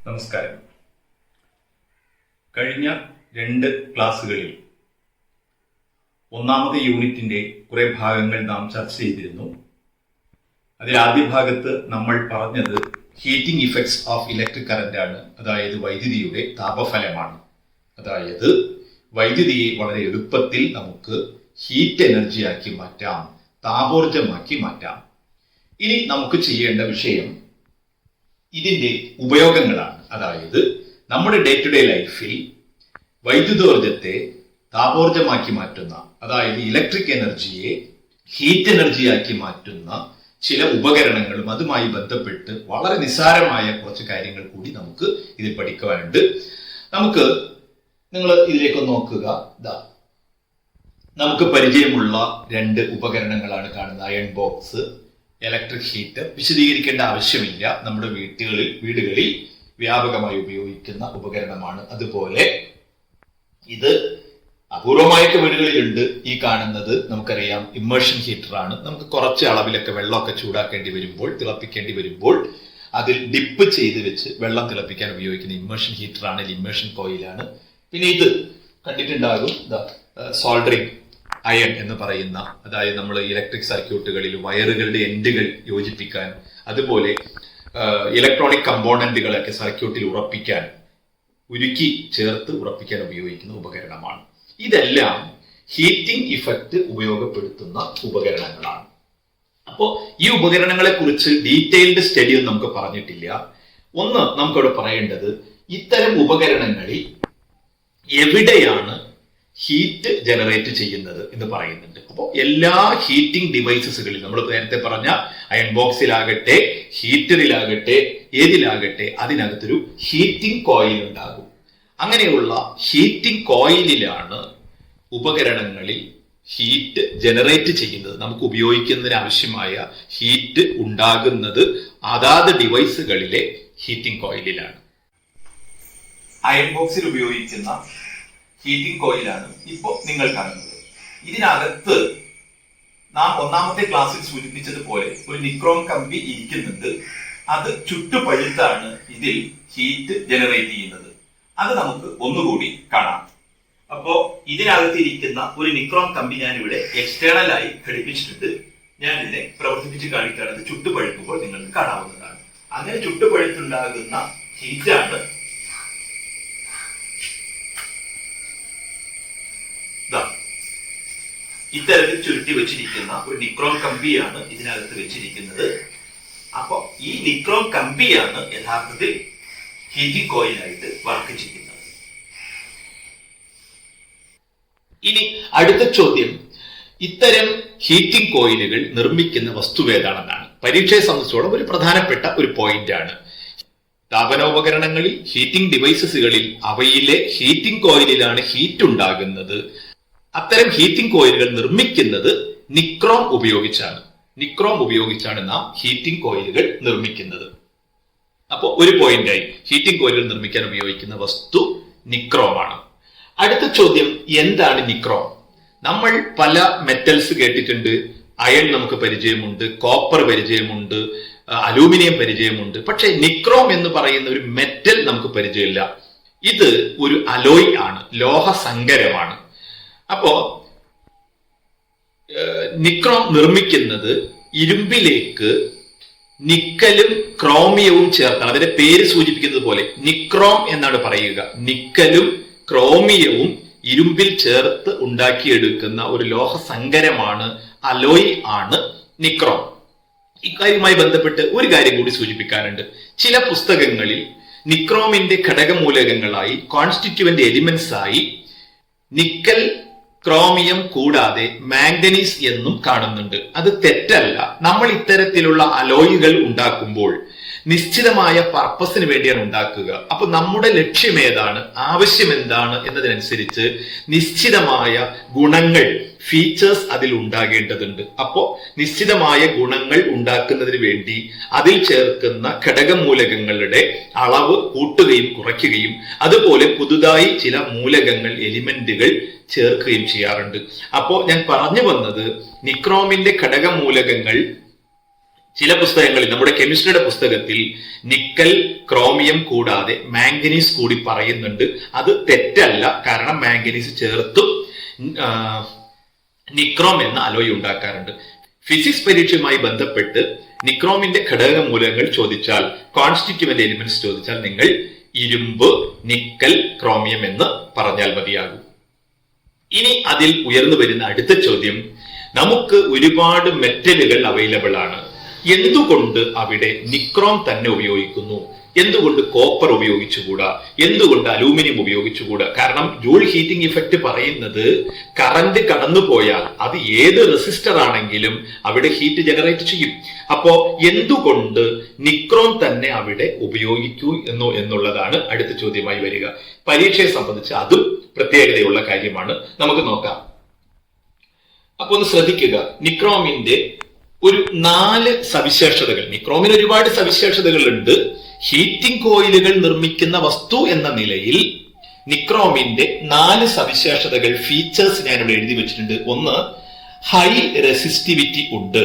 നമസ്കാരം. കഴിഞ്ഞ 2 ക്ലാസ്സുകളിൽ ഒന്നാമത്തെ യൂണിറ്റിന്റെ കുറെ ഭാഗങ്ങൾ നാം ചർച്ച ചെയ്തിരുന്നു. അതിൽ ആദ്യ ഭാഗത്ത് നമ്മൾ പറഞ്ഞത് heating effects of electric current ആണ്, അതായത് വൈദ്യുതിയുടെ താപഫലമാണ്. അതായത് വൈദ്യുതിയെ വളരെ എളുപ്പത്തിൽ നമുക്ക് ഹീറ്റ് എനർജിയാക്കി മാറ്റാം, താപോർജ്ജമാക്കി മാറ്റാം. ഇനി നമുക്ക് ചെയ്യേണ്ട വിഷയം ഇതിന്റെ ഉപയോഗങ്ങളാണ്. അതായത് നമ്മുടെ ഡേ ടു ഡേ ലൈഫിൽ വൈദ്യുതോർജ്ജത്തെ താപോർജ്ജമാക്കി മാറ്റുന്ന, അതായത് ഇലക്ട്രിക് എനർജിയെ ഹീറ്റ് എനർജിയാക്കി മാറ്റുന്ന ചില ഉപകരണങ്ങളും അതുമായി ബന്ധപ്പെട്ട് വളരെ നിസ്സാരമായ കുറച്ച് കാര്യങ്ങൾ കൂടി നമുക്ക് ഇതിൽ പഠിക്കുവാനുണ്ട്. നിങ്ങൾ ഇതിലേക്ക് നോക്കുക. നമുക്ക് പരിചയമുള്ള 2 ഉപകരണങ്ങളാണ് കാണുന്നത്. Iron box, electric heater. വിശദീകരിക്കേണ്ട ആവശ്യമില്ല, നമ്മുടെ വീടുകളിൽ വ്യാപകമായി ഉപയോഗിക്കുന്ന ഉപകരണമാണ്. അതുപോലെ ഇത് അപൂർവമായൊക്കെ വീടുകളിലുണ്ട്. ഈ കാണുന്നത് നമുക്കറിയാം ഇമ്മേർഷൻ ഹീറ്റർ ആണ്. നമുക്ക് കുറച്ച് അളവിലൊക്കെ വെള്ളമൊക്കെ ചൂടാക്കേണ്ടി വരുമ്പോൾ, തിളപ്പിക്കേണ്ടി വരുമ്പോൾ അതിൽ ഡിപ്പ് ചെയ്ത് വെച്ച് വെള്ളം തിളപ്പിക്കാൻ ഉപയോഗിക്കുന്ന ഇമ്മേർഷൻ ഹീറ്റർ ആണ്, ഇമ്മേർഷൻ കോയിലാണ്. പിന്നെ ഇത് കണ്ടിട്ടുണ്ടാകും, സോൾഡറിംഗ് അയൺ എന്ന് പറയുന്ന, അതായത് നമ്മൾ ഇലക്ട്രിക് സർക്യൂട്ടുകളിൽ വയറുകളുടെ എൻഡുകൾ യോജിപ്പിക്കാൻ, അതുപോലെ ഇലക്ട്രോണിക് കമ്പോണന്റുകളൊക്കെ സർക്യൂട്ടിൽ ഉറപ്പിക്കാൻ, ഉരുക്കി ചേർത്ത് ഉറപ്പിക്കാൻ ഉപയോഗിക്കുന്ന ഉപകരണമാണ്. ഇതെല്ലാം ഹീറ്റിംഗ് ഇഫക്റ്റ് ഉപയോഗപ്പെടുത്തുന്ന ഉപകരണങ്ങളാണ്. അപ്പോൾ ഈ ഉപകരണങ്ങളെ കുറിച്ച് ഡീറ്റെയിൽഡ് സ്റ്റഡി ഒന്നും നമുക്ക് പറഞ്ഞിട്ടില്ല. ഒന്ന് നമുക്കവിടെ പറയേണ്ടത്, ഇത്തരം ഉപകരണങ്ങളിൽ എവിടെയാണ് ഹീറ്റ് ജനറേറ്റ് ചെയ്യുന്നത് എന്ന് പറയുന്നുണ്ട്. അപ്പോൾ എല്ലാ ഹീറ്റിംഗ് ഡിവൈസസുകളിൽ, നമ്മൾ നേരത്തെ പറഞ്ഞ അയൺ ബോക്സിലാകട്ടെ, ഹീറ്ററിലാകട്ടെ, ഏതിലാകട്ടെ, അതിനകത്തൊരു ഹീറ്റിംഗ് കോയിൽ ഉണ്ടാകും. അങ്ങനെയുള്ള ഹീറ്റിംഗ് കോയിലിലാണ് ഉപകരണങ്ങളിൽ ഹീറ്റ് ജനറേറ്റ് ചെയ്യുന്നത്. നമുക്ക് ഉപയോഗിക്കുന്നതിന് ആവശ്യമായ ഹീറ്റ് ഉണ്ടാകുന്നത് അതാത് ഡിവൈസുകളിലെ ഹീറ്റിംഗ് കോയിലിലാണ്. അയൺ ബോക്സിൽ ഉപയോഗിക്കുന്ന ഹീറ്റിംഗ് കോയിലാണ് ഇപ്പോൾ നിങ്ങൾ കാണുന്നത്. ഇതിനകത്ത് നാം ഒന്നാമത്തെ ക്ലാസ്സിൽ സൂചിപ്പിച്ചതുപോലെ ഒരു നിക്രോം കമ്പി ഇരിക്കുന്നുണ്ട്. അത് ചുട്ടുപഴുത്താണ് ഇതിൽ ഹീറ്റ് ജനറേറ്റ് ചെയ്യുന്നത്. അത് നമുക്ക് ഒന്നുകൂടി കാണാം. അപ്പോ ഇതിനകത്ത് ഇരിക്കുന്ന ഒരു നിക്രോം കമ്പി ഞാൻ ഇവിടെ എക്സ്റ്റേണൽ ആയി ഘടിപ്പിച്ചിട്ടുണ്ട്. ഞാൻ ഇതിനെ പ്രവർത്തിപ്പിച്ച് കാണിക്കുകയാണത്. ചുട്ടുപഴുക്കുമ്പോൾ നിങ്ങൾക്ക് കാണാവുന്നതാണ്. അങ്ങനെ ചുട്ടുപഴുത്തുണ്ടാകുന്ന ഹീറ്റാണ് ഇത്തരത്തിൽ ചുരുട്ടി വെച്ചിരിക്കുന്ന ഒരു നിക്രോം കമ്പിയാണ് ഇതിനകത്ത് വെച്ചിരിക്കുന്നത്. അപ്പൊ ഈ നിക്രോം കമ്പിയാണ് യഥാർത്ഥത്തിൽ ഹീറ്റിംഗ് കോയിലായിട്ട് വർക്ക് ചെയ്യുന്നത്. ഇനി അടുത്ത ചോദ്യം, ഇത്തരം ഹീറ്റിംഗ് കോയിലുകൾ നിർമ്മിക്കുന്ന വസ്തു ഏതാണെന്നാണ്. പരീക്ഷയെ സംബന്ധിച്ചോളം ഒരു പ്രധാനപ്പെട്ട ഒരു പോയിന്റ് ആണ്. താപനോപകരണങ്ങളിൽ, ഹീറ്റിംഗ് ഡിവൈസസുകളിൽ അവയിലെ ഹീറ്റിംഗ് കോയിലിലാണ് ഹീറ്റ് ഉണ്ടാകുന്നത്. അത്തരം ഹീറ്റിംഗ് കോയിലുകൾ നിർമ്മിക്കുന്നത് നിക്രോം ഉപയോഗിച്ചാണ് നാം ഹീറ്റിംഗ് കോയിലുകൾ നിർമ്മിക്കുന്നത്. അപ്പോൾ ഒരു പോയിന്റായി, ഹീറ്റിംഗ് കോയിലുകൾ നിർമ്മിക്കാൻ ഉപയോഗിക്കുന്ന വസ്തു നിക്രോം ആണ്. അടുത്ത ചോദ്യം, എന്താണ് നിക്രോം? നമ്മൾ പല മെറ്റൽസ് കേട്ടിട്ടുണ്ട്. അയൺ നമുക്ക് പരിചയമുണ്ട്, കോപ്പർ പരിചയമുണ്ട്, അലൂമിനിയം പരിചയമുണ്ട്. പക്ഷെ നിക്രോം എന്ന് പറയുന്ന ഒരു മെറ്റൽ നമുക്ക് പരിചയമില്ല. ഇത് ഒരു അലോയ് ആണ്, ലോഹസങ്കരമാണ്. അപ്പോ നിക്രോം നിർമ്മിക്കുന്നത് ഇരുമ്പിലേക്ക് നിക്കലും ക്രോമിയവും ചേർത്താണ്. അതിന്റെ പേര് സൂചിപ്പിക്കുന്നത് പോലെ നിക്രോം എന്നാണ് പറയുക. നിക്കലും ക്രോമിയവും ഇരുമ്പിൽ ചേർത്ത് ഉണ്ടാക്കിയെടുക്കുന്ന ഒരു ലോഹസങ്കരമാണ്, അലോയ് ആണ് നിക്രോം. ഇക്കാര്യവുമായി ബന്ധപ്പെട്ട് ഒരു കാര്യം കൂടി സൂചിപ്പിക്കാനുണ്ട്. ചില പുസ്തകങ്ങളിൽ നിക്രോമിന്റെ ഘടകമൂലകങ്ങളായി, കോൺസ്റ്റിറ്റ്യൂവന്റ് എലിമെന്റ്സ് ആയി നിക്കൽ, ക്രോമിയം കൂടാതെ മാംഗനീസ് എന്നും കാണുന്നുണ്ട്. അത് തെറ്റല്ല. നമ്മൾ ഇത്തരത്തിലുള്ള അലോയികൾ ഉണ്ടാക്കുമ്പോൾ നിശ്ചിതമായ പർപ്പസിന് വേണ്ടിയാണ് ഉണ്ടാക്കുക. അപ്പൊ നമ്മുടെ ലക്ഷ്യം ഏതാണ്, ആവശ്യം എന്താണ് എന്നതിനനുസരിച്ച് നിശ്ചിതമായ ഗുണങ്ങൾ, ഫീച്ചേഴ്സ് അതിൽ ഉണ്ടാകേണ്ടതുണ്ട്. അപ്പോ നിശ്ചിതമായ ഗുണങ്ങൾ ഉണ്ടാക്കുന്നതിന് വേണ്ടി അതിൽ ചേർക്കുന്ന ഘടകമൂലകങ്ങളുടെ അളവ് കൂട്ടുകയും കുറയ്ക്കുകയും, അതുപോലെ പുതുതായി ചില മൂലകങ്ങൾ, എലിമെന്റുകൾ ചേർക്കുകയും ചെയ്യാറുണ്ട്. അപ്പോ ഞാൻ പറഞ്ഞു വന്നത്, നിക്രോമിന്റെ ഘടകമൂലകങ്ങൾ ചില പുസ്തകങ്ങളിൽ, നമ്മുടെ കെമിസ്ട്രിയുടെ പുസ്തകത്തിൽ നിക്കൽ, ക്രോമിയം കൂടാതെ മാംഗനീസ് കൂടി പറയുന്നുണ്ട്. അത് തെറ്റല്ല, കാരണം മാംഗനീസ് ചേർത്തും നിക്രോം എന്ന അലോയ് ഉണ്ടാക്കാറുണ്ട്. ഫിസിക്സ് പരീക്ഷയുമായി ബന്ധപ്പെട്ട് നിക്രോമിന്റെ ഘടക മൂലകങ്ങൾ ചോദിച്ചാൽ, കോൺസ്റ്റിറ്റ്യൂവന്റ് എലിമെന്റ്സ് ചോദിച്ചാൽ നിങ്ങൾ ഇരുമ്പ്, നിക്കൽ, ക്രോമിയം എന്ന് പറഞ്ഞാൽ മതിയാകും. ഇനി അതിൽ ഉയർന്നു വരുന്ന അടുത്ത ചോദ്യം, നമുക്ക് ഒരുപാട് മെറ്റലുകൾ അവൈലബിൾ ആണ്, എന്തുകൊണ്ട് അവിടെ നിക്രോം തന്നെ ഉപയോഗിക്കുന്നു? എന്തുകൊണ്ട് കോപ്പർ ഉപയോഗിച്ചുകൂടാ? എന്തുകൊണ്ട് അലൂമിനിയം ഉപയോഗിച്ചുകൂടാ? കാരണം ജൂൾ ഹീറ്റിംഗ് ഇഫക്റ്റ് പറയുന്നത് കറന്റ് കടന്നുപോയാൽ അത് ഏത് റെസിസ്റ്റർ ആണെങ്കിലും അവിടെ ഹീറ്റ് ജനറേറ്റ് ചെയ്യും. അപ്പോ എന്തുകൊണ്ട് നിക്രോം തന്നെ അവിടെ ഉപയോഗിക്കൂ എന്നുള്ളതാണ് അടുത്ത ചോദ്യമായി വരിക. പരീക്ഷയെ സംബന്ധിച്ച് അതും പ്രത്യേകതയുള്ള കാര്യമാണ്. നമുക്ക് നോക്കാം. അപ്പൊ ഒന്ന് ശ്രദ്ധിക്കുക, നിക്രോമിന്റെ ഒരു 4 സവിശേഷതകൾ. നിക്രോമിന് ഒരുപാട് സവിശേഷതകൾ ഉണ്ട്. ഹീറ്റിംഗ് കോയിലുകൾ നിർമ്മിക്കുന്ന വസ്തു എന്ന നിലയിൽ നിക്രോമിന്റെ 4 സവിശേഷതകൾ, ഫീച്ചേഴ്സ് ഞാനിവിടെ എഴുതി വെച്ചിട്ടുണ്ട്. ഒന്ന്, ഹൈ റെസിസ്റ്റിവിറ്റി ഉണ്ട്.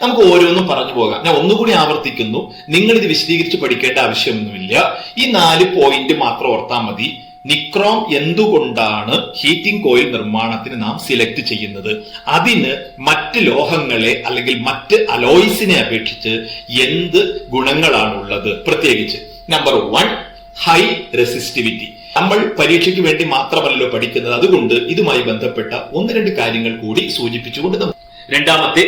നമുക്ക് ഓരോന്നും പറഞ്ഞു പോകാം. ഞാൻ ഒന്നുകൂടി ആവർത്തിക്കുന്നു, നിങ്ങൾ ഇത് വിശദീകരിച്ച് പഠിക്കേണ്ട ആവശ്യമൊന്നുമില്ല. ഈ 4 പോയിന്റ് മാത്രം ഓർത്താൽ മതി. നിക്രോം എന്തുകൊണ്ടാണ് ഹീറ്റിംഗ് കോയിൽ നിർമ്മാണത്തിന് നാം സിലക്ട് ചെയ്യുന്നത്? അതിന് മറ്റ് ലോഹങ്ങളെ അല്ലെങ്കിൽ മറ്റ് അലോയ്സിനെ അപേക്ഷിച്ച് എന്ത് ഗുണങ്ങളാണുള്ളത്? പ്രത്യേകിച്ച് നമ്പർ 1, ഹൈ റെസിസ്റ്റിവിറ്റി. നമ്മൾ പരീക്ഷയ്ക്ക് വേണ്ടി മാത്രമല്ലോ പഠിക്കുന്നത്, അതുകൊണ്ട് ഇതുമായി ബന്ധപ്പെട്ട 1-2 കാര്യങ്ങൾ കൂടി സൂചിപ്പിച്ചുകൊണ്ട് നമുക്ക് രണ്ടാമത്തെ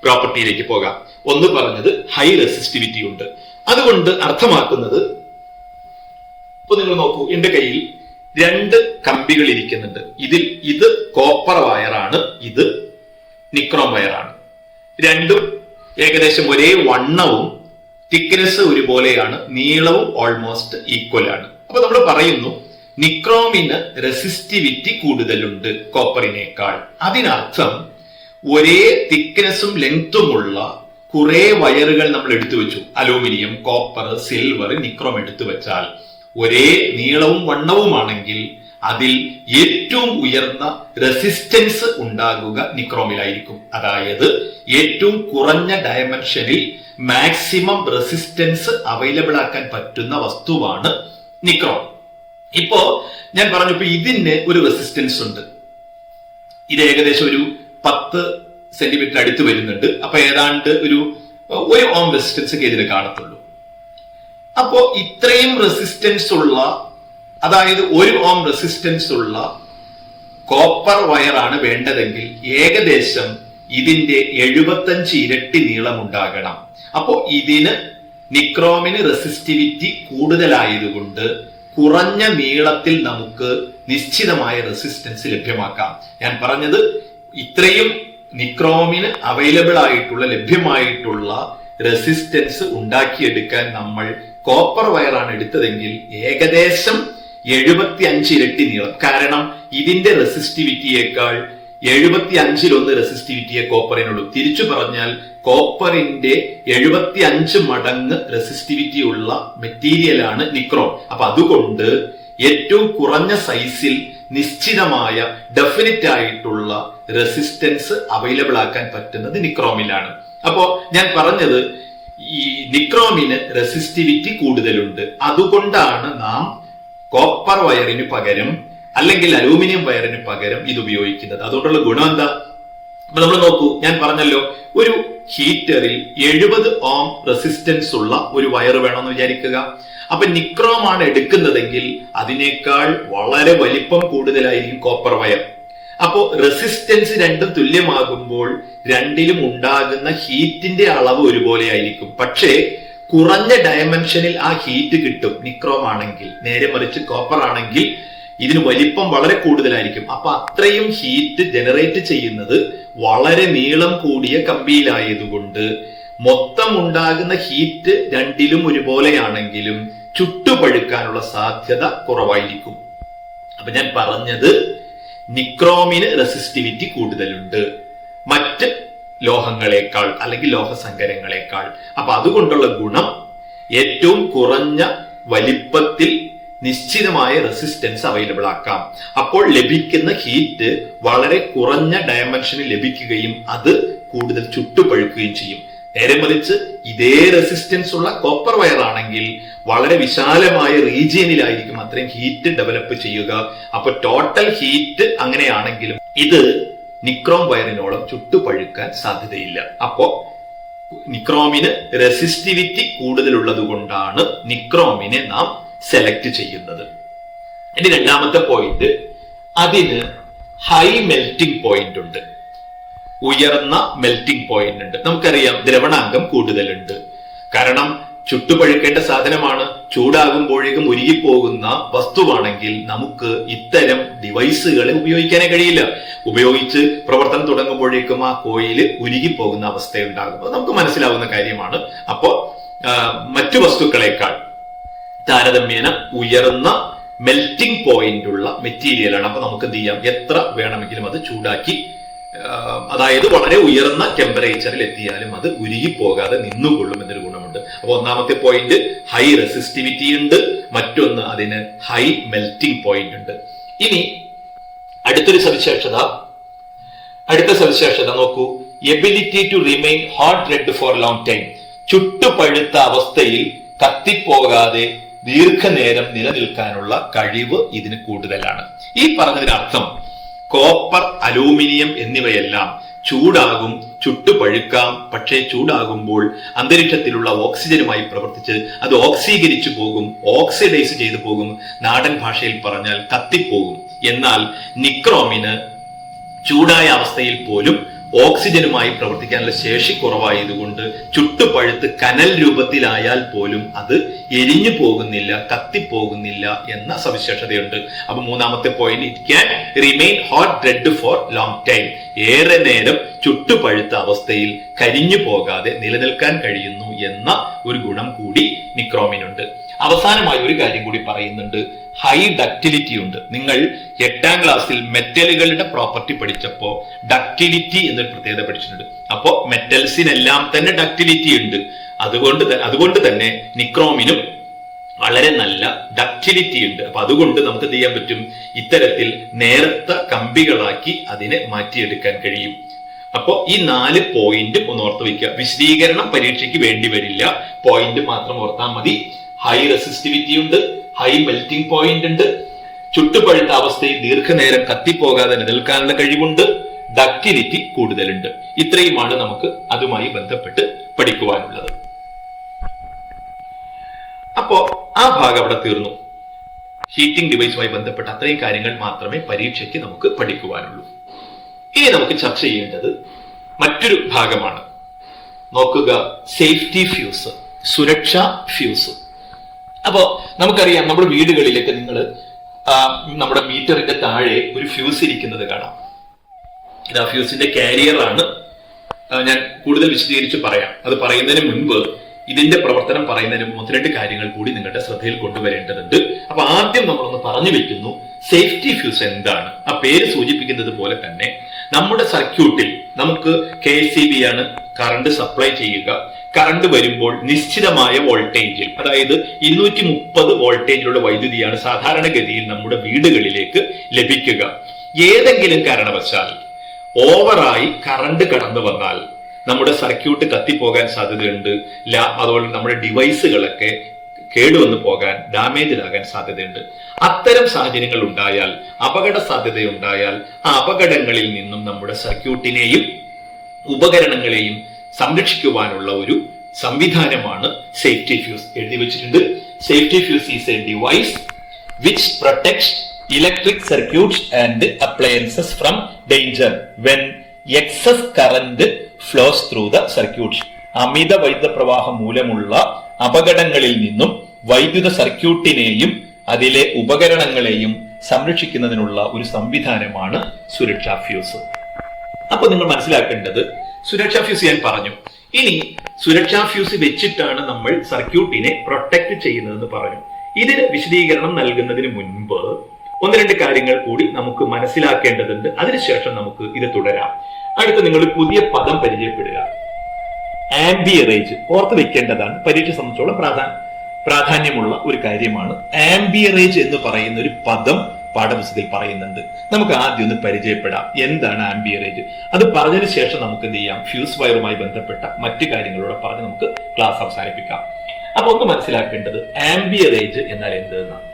പ്രോപ്പർട്ടിയിലേക്ക് പോകാം. ഒന്ന് പറഞ്ഞത് ഹൈ റെസിസ്റ്റിവിറ്റി ഉണ്ട്. അതുകൊണ്ട് അർത്ഥമാക്കുന്നത്, ഇപ്പൊ നിങ്ങൾ നോക്കൂ, എന്റെ കയ്യിൽ 2 കമ്പികൾ ഇരിക്കുന്നുണ്ട്. ഇത് കോപ്പർ വയറാണ്, ഇത് നിക്രോം വയറാണ്. രണ്ടും ഏകദേശം ഒരേ വണ്ണവും തിക്നെസ് ഒരുപോലെയാണ്, നീളവും ഓൾമോസ്റ്റ് ഈക്വൽ ആണ്. അപ്പൊ നമ്മൾ പറയുന്നു നിക്രോമിന് റെസിസ്റ്റിവിറ്റി കൂടുതലുണ്ട് കോപ്പറിനേക്കാൾ. അതിനർത്ഥം ഒരേ തിക്നെസ്സും ലെങ്തുമുള്ള കുറെ വയറുകൾ നമ്മൾ എടുത്തു വെച്ചു. അലൂമിനിയം, കോപ്പർ, സിൽവർ, നിക്രോം എടുത്തു വെച്ചാൽ ഒരേ നീളവും വണ്ണവുമാണെങ്കിൽ അതിൽ ഏറ്റവും ഉയർന്ന റെസിസ്റ്റൻസ് ഉണ്ടാകുക നിക്രോമിലായിരിക്കും. അതായത് ഏറ്റവും കുറഞ്ഞ ഡയമെൻഷനിൽ മാക്സിമം റെസിസ്റ്റൻസ് അവൈലബിൾ ആക്കാൻ പറ്റുന്ന വസ്തുവാണ് നിക്രോം. ഇപ്പോ ഞാൻ പറഞ്ഞപ്പോ ഇതിന് ഒരു റെസിസ്റ്റൻസ് ഉണ്ട്. ഇത് ഏകദേശം ഒരു 10 സെന്റിമീറ്റർ അടുത്ത് വരുന്നുണ്ട്. അപ്പൊ ഏതാണ്ട് ഒരു ഓം റെസിസ്റ്റൻസ് ഒക്കെ ഇതിന് കാണത്തുള്ളൂ. അപ്പോ ഇത്രയും റെസിസ്റ്റൻസ് ഉള്ള, അതായത് 1 ഓം റെസിസ്റ്റൻസ് ഉള്ള കോപ്പർ വയറാണ് വേണ്ടതെങ്കിൽ ഏകദേശം ഇതിന്റെ 75 ഇരട്ടി നീളം ഉണ്ടാകണം. അപ്പോ ഇതിന് നിക്രോമിന് റെസിസ്റ്റിവിറ്റി കൂടുതലായതുകൊണ്ട് കുറഞ്ഞ നീളത്തിൽ നമുക്ക് നിശ്ചിതമായ റെസിസ്റ്റൻസ് ലഭ്യമാക്കാം. ഞാൻ പറഞ്ഞത് ഇത്രയും നിക്രോമിന് അവൈലബിൾ ആയിട്ടുള്ള, ലഭ്യമായിട്ടുള്ള റെസിസ്റ്റൻസ് ഉണ്ടാക്കിയെടുക്കാൻ നമ്മൾ കോപ്പർ വയറാണ് എടുത്തതെങ്കിൽ ഏകദേശം 75 ഇരട്ടി നീളം. കാരണം ഇതിന്റെ റെസിസ്റ്റിവിറ്റിയേക്കാൾ 75-1 റെസിസ്റ്റിവിറ്റിയെ കോപ്പറിനുള്ളൂ. തിരിച്ചു പറഞ്ഞാൽ കോപ്പറിന്റെ 75 മടങ്ങ് റെസിസ്റ്റിവിറ്റി ഉള്ള മെറ്റീരിയലാണ് നിക്രോം. അപ്പൊ അതുകൊണ്ട് ഏറ്റവും കുറഞ്ഞ സൈസിൽ നിശ്ചിതമായ ഡെഫിനിറ്റ് ആയിട്ടുള്ള റെസിസ്റ്റൻസ് അവൈലബിൾ ആക്കാൻ പറ്റുന്നത് നിക്രോമിലാണ്. അപ്പോ ഞാൻ പറഞ്ഞത് ഈ നിക്രോമിന് റെസിസ്റ്റിവിറ്റി കൂടുതലുണ്ട്. അതുകൊണ്ടാണ് നാം കോപ്പർ വയറിന് പകരം അല്ലെങ്കിൽ അലൂമിനിയം വയറിന് പകരം ഇത് ഉപയോഗിക്കുന്നത്. അതുകൊണ്ടുള്ള ഗുണം എന്താ? അപ്പൊ നമ്മൾ നോക്കൂ, ഞാൻ പറഞ്ഞല്ലോ ഒരു ഹീറ്ററിൽ 70 ഓം റെസിസ്റ്റൻസ് ഉള്ള ഒരു വയർ വേണമെന്ന് വിചാരിക്കുക. അപ്പൊ നിക്രോം ആണ് എടുക്കുന്നതെങ്കിൽ അതിനേക്കാൾ വളരെ വലിപ്പം കൂടുതലായിരിക്കും കോപ്പർ വയർ. അപ്പോ റെസിസ്റ്റൻസ് രണ്ടും തുല്യമാകുമ്പോൾ രണ്ടിലും ഉണ്ടാകുന്ന ഹീറ്റിന്റെ അളവ് ഒരുപോലെ ആയിരിക്കും. പക്ഷേ കുറഞ്ഞ ഡയമെൻഷനിൽ ആ ഹീറ്റ് കിട്ടും നിക്രോം ആണെങ്കിൽ. നേരെ മറിച്ച് കോപ്പർ ആണെങ്കിൽ ഇതിന് വലിപ്പം വളരെ കൂടുതലായിരിക്കും. അപ്പൊ അത്രയും ഹീറ്റ് ജനറേറ്റ് ചെയ്യുന്നത് വളരെ നീളം കൂടിയ കമ്പിയിലായതുകൊണ്ട് മൊത്തം ഉണ്ടാകുന്ന ഹീറ്റ് രണ്ടിലും ഒരുപോലെയാണെങ്കിലും ചുട്ടുപഴുക്കാനുള്ള സാധ്യത കുറവായിരിക്കും. അപ്പൊ ഞാൻ പറഞ്ഞത് നിക്രോമിന് റെസിസ്റ്റിവിറ്റി കൂടുതലുണ്ട് മറ്റ് ലോഹങ്ങളെക്കാൾ അല്ലെങ്കിൽ ലോഹസങ്കരങ്ങളെക്കാൾ. അപ്പൊ അതുകൊണ്ടുള്ള ഗുണം ഏറ്റവും കുറഞ്ഞ വലിപ്പത്തിൽ നിശ്ചിതമായ റെസിസ്റ്റൻസ് അവൈലബിൾ ആക്കാം. അപ്പോൾ ലഭിക്കുന്ന ഹീറ്റ് വളരെ കുറഞ്ഞ ഡയമെൻഷനിൽ ലഭിക്കുകയും അത് കൂടുതൽ ചുട്ടുപഴുക്കുകയും ചെയ്യും. നേരെ മറിച്ച് ഇതേ റെസിസ്റ്റൻസ് ഉള്ള കോപ്പർ വയർ ആണെങ്കിൽ വളരെ വിശാലമായ റീജിയനിലായിരിക്കും അത്രയും ഹീറ്റ് ഡെവലപ്പ് ചെയ്യുക. അപ്പൊ ടോട്ടൽ ഹീറ്റ് അങ്ങനെയാണെങ്കിലും ഇത് നിക്രോം വയറിനോളം ചുട്ടുപഴുക്കാൻ സാധ്യതയില്ല. അപ്പോ നിക്രോമിന് റെസിസ്റ്റിവിറ്റി കൂടുതലുള്ളത് കൊണ്ടാണ് നിക്രോമിനെ നാം സെലക്ട് ചെയ്യുന്നത്. ഇനി രണ്ടാമത്തെ പോയിന്റ്, അതിന് ഹൈ മെൽറ്റിംഗ് പോയിന്റ് ഉണ്ട്, ഉയർന്ന മെൽറ്റിംഗ് പോയിന്റ് ഉണ്ട്. നമുക്കറിയാം ദ്രവണാങ്കം കൂടുതലുണ്ട്. കാരണം ചുട്ടുപഴുക്കേണ്ട സാധനമാണ്, ചൂടാകുമ്പോഴേക്കും ഉരുകിപ്പോകുന്ന വസ്തുവാണെങ്കിൽ നമുക്ക് ഇത്തരം ഡിവൈസുകളെ ഉപയോഗിക്കാനേ കഴിയില്ല. ഉപയോഗിച്ച് പ്രവർത്തനം തുടങ്ങുമ്പോഴേക്കും ആ കോയിൽ ഉരുകിപ്പോകുന്ന അവസ്ഥയുണ്ടാകും. അത് നമുക്ക് മനസ്സിലാവുന്ന കാര്യമാണ്. അപ്പോ മറ്റു വസ്തുക്കളെക്കാൾ താരതമ്യേന ഉയർന്ന മെൽറ്റിംഗ് പോയിന്റ് ഉള്ള മെറ്റീരിയലാണ്. അപ്പൊ നമുക്ക് എന്ത് ചെയ്യാം, എത്ര വേണമെങ്കിലും അത് ചൂടാക്കി, അതായത് വളരെ ഉയർന്ന ടെമ്പറേച്ചറിൽ എത്തിയാലും അത് ഉരുകി പോകാതെ നിന്നുകൊള്ളും എന്നൊരു ഗുണമുണ്ട്. അപ്പൊ ഒന്നാമത്തെ പോയിന്റ് ഹൈ റെസിസ്റ്റിവിറ്റി ഉണ്ട്, മറ്റൊന്ന് അതിന് ഹൈ മെൽറ്റിംഗ് പോയിന്റ് ഉണ്ട്. ഇനി അടുത്ത സവിശേഷത നോക്കൂ, ability to remain hot red for long time. ചുട്ടുപഴുത്ത അവസ്ഥയിൽ കത്തിപ്പോകാതെ ദീർഘനേരം നിലനിൽക്കാനുള്ള കഴിവ് ഇതിന് കൂടുതലാണ്. ഈ പറഞ്ഞതിനർത്ഥം കോപ്പർ, അലൂമിനിയം എന്നിവയെല്ലാം ചൂടാകും, ചുട്ടുപഴുക്കാം. പക്ഷേ ചൂടാകുമ്പോൾ അന്തരീക്ഷത്തിലുള്ള ഓക്സിജനുമായി പ്രവർത്തിച്ച് അത് ഓക്സീകരിച്ചു പോകും, ഓക്സിഡൈസ് ചെയ്തു പോകും, നാടൻ ഭാഷയിൽ പറഞ്ഞാൽ കത്തിപ്പോകും. എന്നാൽ നിക്രോമിന് ചൂടായ അവസ്ഥയിൽ പോലും ഓക്സിജനുമായി പ്രവർത്തിക്കാനുള്ള ശേഷി കുറവായതുകൊണ്ട് ചുട്ടുപഴുത്ത് കനൽ രൂപത്തിലായാൽ പോലും അത് എരിഞ്ഞു പോകുന്നില്ല, കത്തിപ്പോകുന്നില്ല എന്ന സവിശേഷതയുണ്ട്. അപ്പൊ മൂന്നാമത്തെ point, it can remain hot red for long time. ഏറെ നേരം ചുട്ടുപഴുത്ത അവസ്ഥയിൽ കരിഞ്ഞു പോകാതെ നിലനിൽക്കാൻ കഴിയുന്നു എന്ന ഒരു ഗുണം കൂടി നിക്രോമിനുണ്ട്. അവസാനമായി ഒരു കാര്യം കൂടി പറയുന്നുണ്ട്, ഹൈ ഡക്റ്റിലിറ്റി ഉണ്ട്. നിങ്ങൾ 8ാം ക്ലാസ്സിൽ മെറ്റലുകളുടെ പ്രോപ്പർട്ടി പഠിച്ചപ്പോ ഡക്റ്റിലിറ്റി എന്നൊരു പ്രത്യേകത പഠിച്ചിട്ടുണ്ട്. അപ്പോ മെറ്റൽസിനെല്ലാം തന്നെ ഡക്റ്റിലിറ്റി ഉണ്ട്. അതുകൊണ്ട് തന്നെ നിക്രോമിനും വളരെ നല്ല ഡക്റ്റിലിറ്റി ഉണ്ട്. അപ്പൊ അതുകൊണ്ട് നമുക്ക് എന്ത് ചെയ്യാൻ പറ്റും, ഇത്തരത്തിൽ നേർത്ത കമ്പികളാക്കി അതിനെ മാറ്റിയെടുക്കാൻ കഴിയും. അപ്പോ ഈ 4 പോയിന്റ് ഒന്ന് ഓർത്ത് വയ്ക്കുക. വിശദീകരണം പരീക്ഷയ്ക്ക് വേണ്ടി വരില്ല, പോയിന്റ് മാത്രം ഓർത്താൽ മതി. ഹൈ റെസിസ്റ്റിവിറ്റി ഉണ്ട്, ഹൈ മെൽറ്റിംഗ് പോയിന്റ് ഉണ്ട്, ചുട്ടുപഴുത്ത അവസ്ഥയിൽ ദീർഘനേരം കത്തിപ്പോകാതെ നിലനിൽക്കാനുള്ള കഴിവുണ്ട്, ഡക്റ്റിലിറ്റി കൂടുതലുണ്ട്. ഇത്രയുമാണ് നമുക്ക് അതുമായി ബന്ധപ്പെട്ട് പഠിക്കുവാനുള്ളത്. അപ്പോ ആ ഭാഗം അവിടെ തീർന്നു. ഹീറ്റിംഗ് ഡിവൈസുമായി ബന്ധപ്പെട്ട അത്രയും കാര്യങ്ങൾ മാത്രമേ പരീക്ഷയ്ക്ക് നമുക്ക് പഠിക്കുവാനുള്ളൂ. ഇനി നമുക്ക് ചർച്ച ചെയ്യേണ്ടത് മറ്റൊരു ഭാഗമാണ്. നോക്കുക, സേഫ്റ്റി ഫ്യൂസ്, സുരക്ഷാ ഫ്യൂസ്. അപ്പോ നമുക്കറിയാം, നമ്മുടെ വീടുകളിലേക്ക് നിങ്ങൾ നമ്മുടെ മീറ്ററിന്റെ താഴെ ഒരു ഫ്യൂസ് ഇരിക്കുന്നത് കാണാം. ഇത് ആ ഫ്യൂസിന്റെ കാരിയർ ആണ്. ഞാൻ കൂടുതൽ വിശദീകരിച്ച് പറയാം. അത് പറയുന്നതിന് മുൻപ് ഇതിന്റെ പ്രവർത്തനം പറയുന്നതിന് 1-2 കാര്യങ്ങൾ കൂടി നിങ്ങളുടെ ശ്രദ്ധയിൽ കൊണ്ടുവരേണ്ടതുണ്ട്. അപ്പൊ ആദ്യം നമ്മളൊന്ന് പറഞ്ഞു വെക്കുന്നു, സേഫ്റ്റി ഫ്യൂസ് എന്താണ്? ആ പേര് സൂചിപ്പിക്കുന്നത് പോലെ തന്നെ നമ്മുടെ സർക്യൂട്ടിൽ നമുക്ക് KSEB ആണ് കറണ്ട് സപ്ലൈ ചെയ്യുക. കറണ്ട് വരുമ്പോൾ നിശ്ചിതമായ വോൾട്ടേജിൽ, അതായത് 230 വോൾട്ടേജിലുള്ള വൈദ്യുതിയാണ് സാധാരണഗതിയിൽ നമ്മുടെ വീടുകളിലേക്ക് ലഭിക്കുക. ഏതെങ്കിലും കാരണവശാൽ ഓവറായി കറണ്ട് കടന്നു വന്നാൽ നമ്മുടെ സർക്യൂട്ട് കത്തിപ്പോകാൻ സാധ്യതയുണ്ട്. അതുപോലെ നമ്മുടെ ഡിവൈസുകളൊക്കെ കേടുവന്നു പോകാൻ, ഡാമേജിലാകാൻ സാധ്യതയുണ്ട്. അത്തരം സാഹചര്യങ്ങൾ ഉണ്ടായാൽ, അപകട സാധ്യതയുണ്ടായാൽ, ആ അപകടങ്ങളിൽ നിന്നും നമ്മുടെ സർക്യൂട്ടിനെയും ഉപകരണങ്ങളെയും സംരക്ഷിക്കുവാനുള്ള ഒരു സംവിധാനമാണ് സേഫ്റ്റി ഫ്യൂസ്. എഴുതി വെച്ചിട്ടുണ്ട്, safety fuse is a device which protects electric circuits and appliances from danger when excess current flows through the circuits. അമിത വൈദ്യുത പ്രവാഹം മൂലമുള്ള അപകടങ്ങളിൽ നിന്നും വൈദ്യുത സർക്യൂട്ടിനെയും അതിലെ ഉപകരണങ്ങളെയും സംരക്ഷിക്കുന്നതിനുള്ള ഒരു സംവിധാനമാണ് സുരക്ഷാ ഫ്യൂസ്. അപ്പൊ നിങ്ങൾ മനസ്സിലാക്കേണ്ടത്, സുരക്ഷാ ഫ്യൂസ് ഞാൻ പറഞ്ഞു. ഇനി സുരക്ഷാ ഫ്യൂസ് വെച്ചിട്ടാണ് നമ്മൾ സർക്യൂട്ടിനെ പ്രൊട്ടക്ട് ചെയ്യുന്നതെന്ന് പറഞ്ഞു. ഇതിന് വിശദീകരണം നൽകുന്നതിന് മുൻപ് 1-2 കാര്യങ്ങൾ കൂടി നമുക്ക് മനസ്സിലാക്കേണ്ടതുണ്ട്. അതിനുശേഷം നമുക്ക് ഇത് തുടരാം. അടുത്ത് നിങ്ങൾ പുതിയ പദം പരിചയപ്പെടുക, ആംബിയറേജ്. ഓർത്ത് വെക്കേണ്ടതാണ്, പരീക്ഷ സംബന്ധിച്ചോളം പ്രാധാന്യമുള്ള ഒരു കാര്യമാണ്. ആംബിയറേജ് എന്ന് പറയുന്ന ഒരു പദം പാഠപുസ്തകത്തിൽ പറയുന്നുണ്ട്. നമുക്ക് ആദ്യം ഒന്ന് പരിചയപ്പെടാം എന്താണ് ആംബിയറേജ്. അത് പറഞ്ഞതിന് ശേഷം നമുക്ക് എന്ത് ചെയ്യാം, ഫ്യൂസ് വയറുമായി ബന്ധപ്പെട്ട മറ്റു കാര്യങ്ങളോടെ പറഞ്ഞ് നമുക്ക് ക്ലാസ് അവസാനിപ്പിക്കാം. അപ്പൊ ഒന്ന് മനസ്സിലാക്കേണ്ടത് ആംബിയറേജ് എന്നാൽ എന്തെന്നാണ്.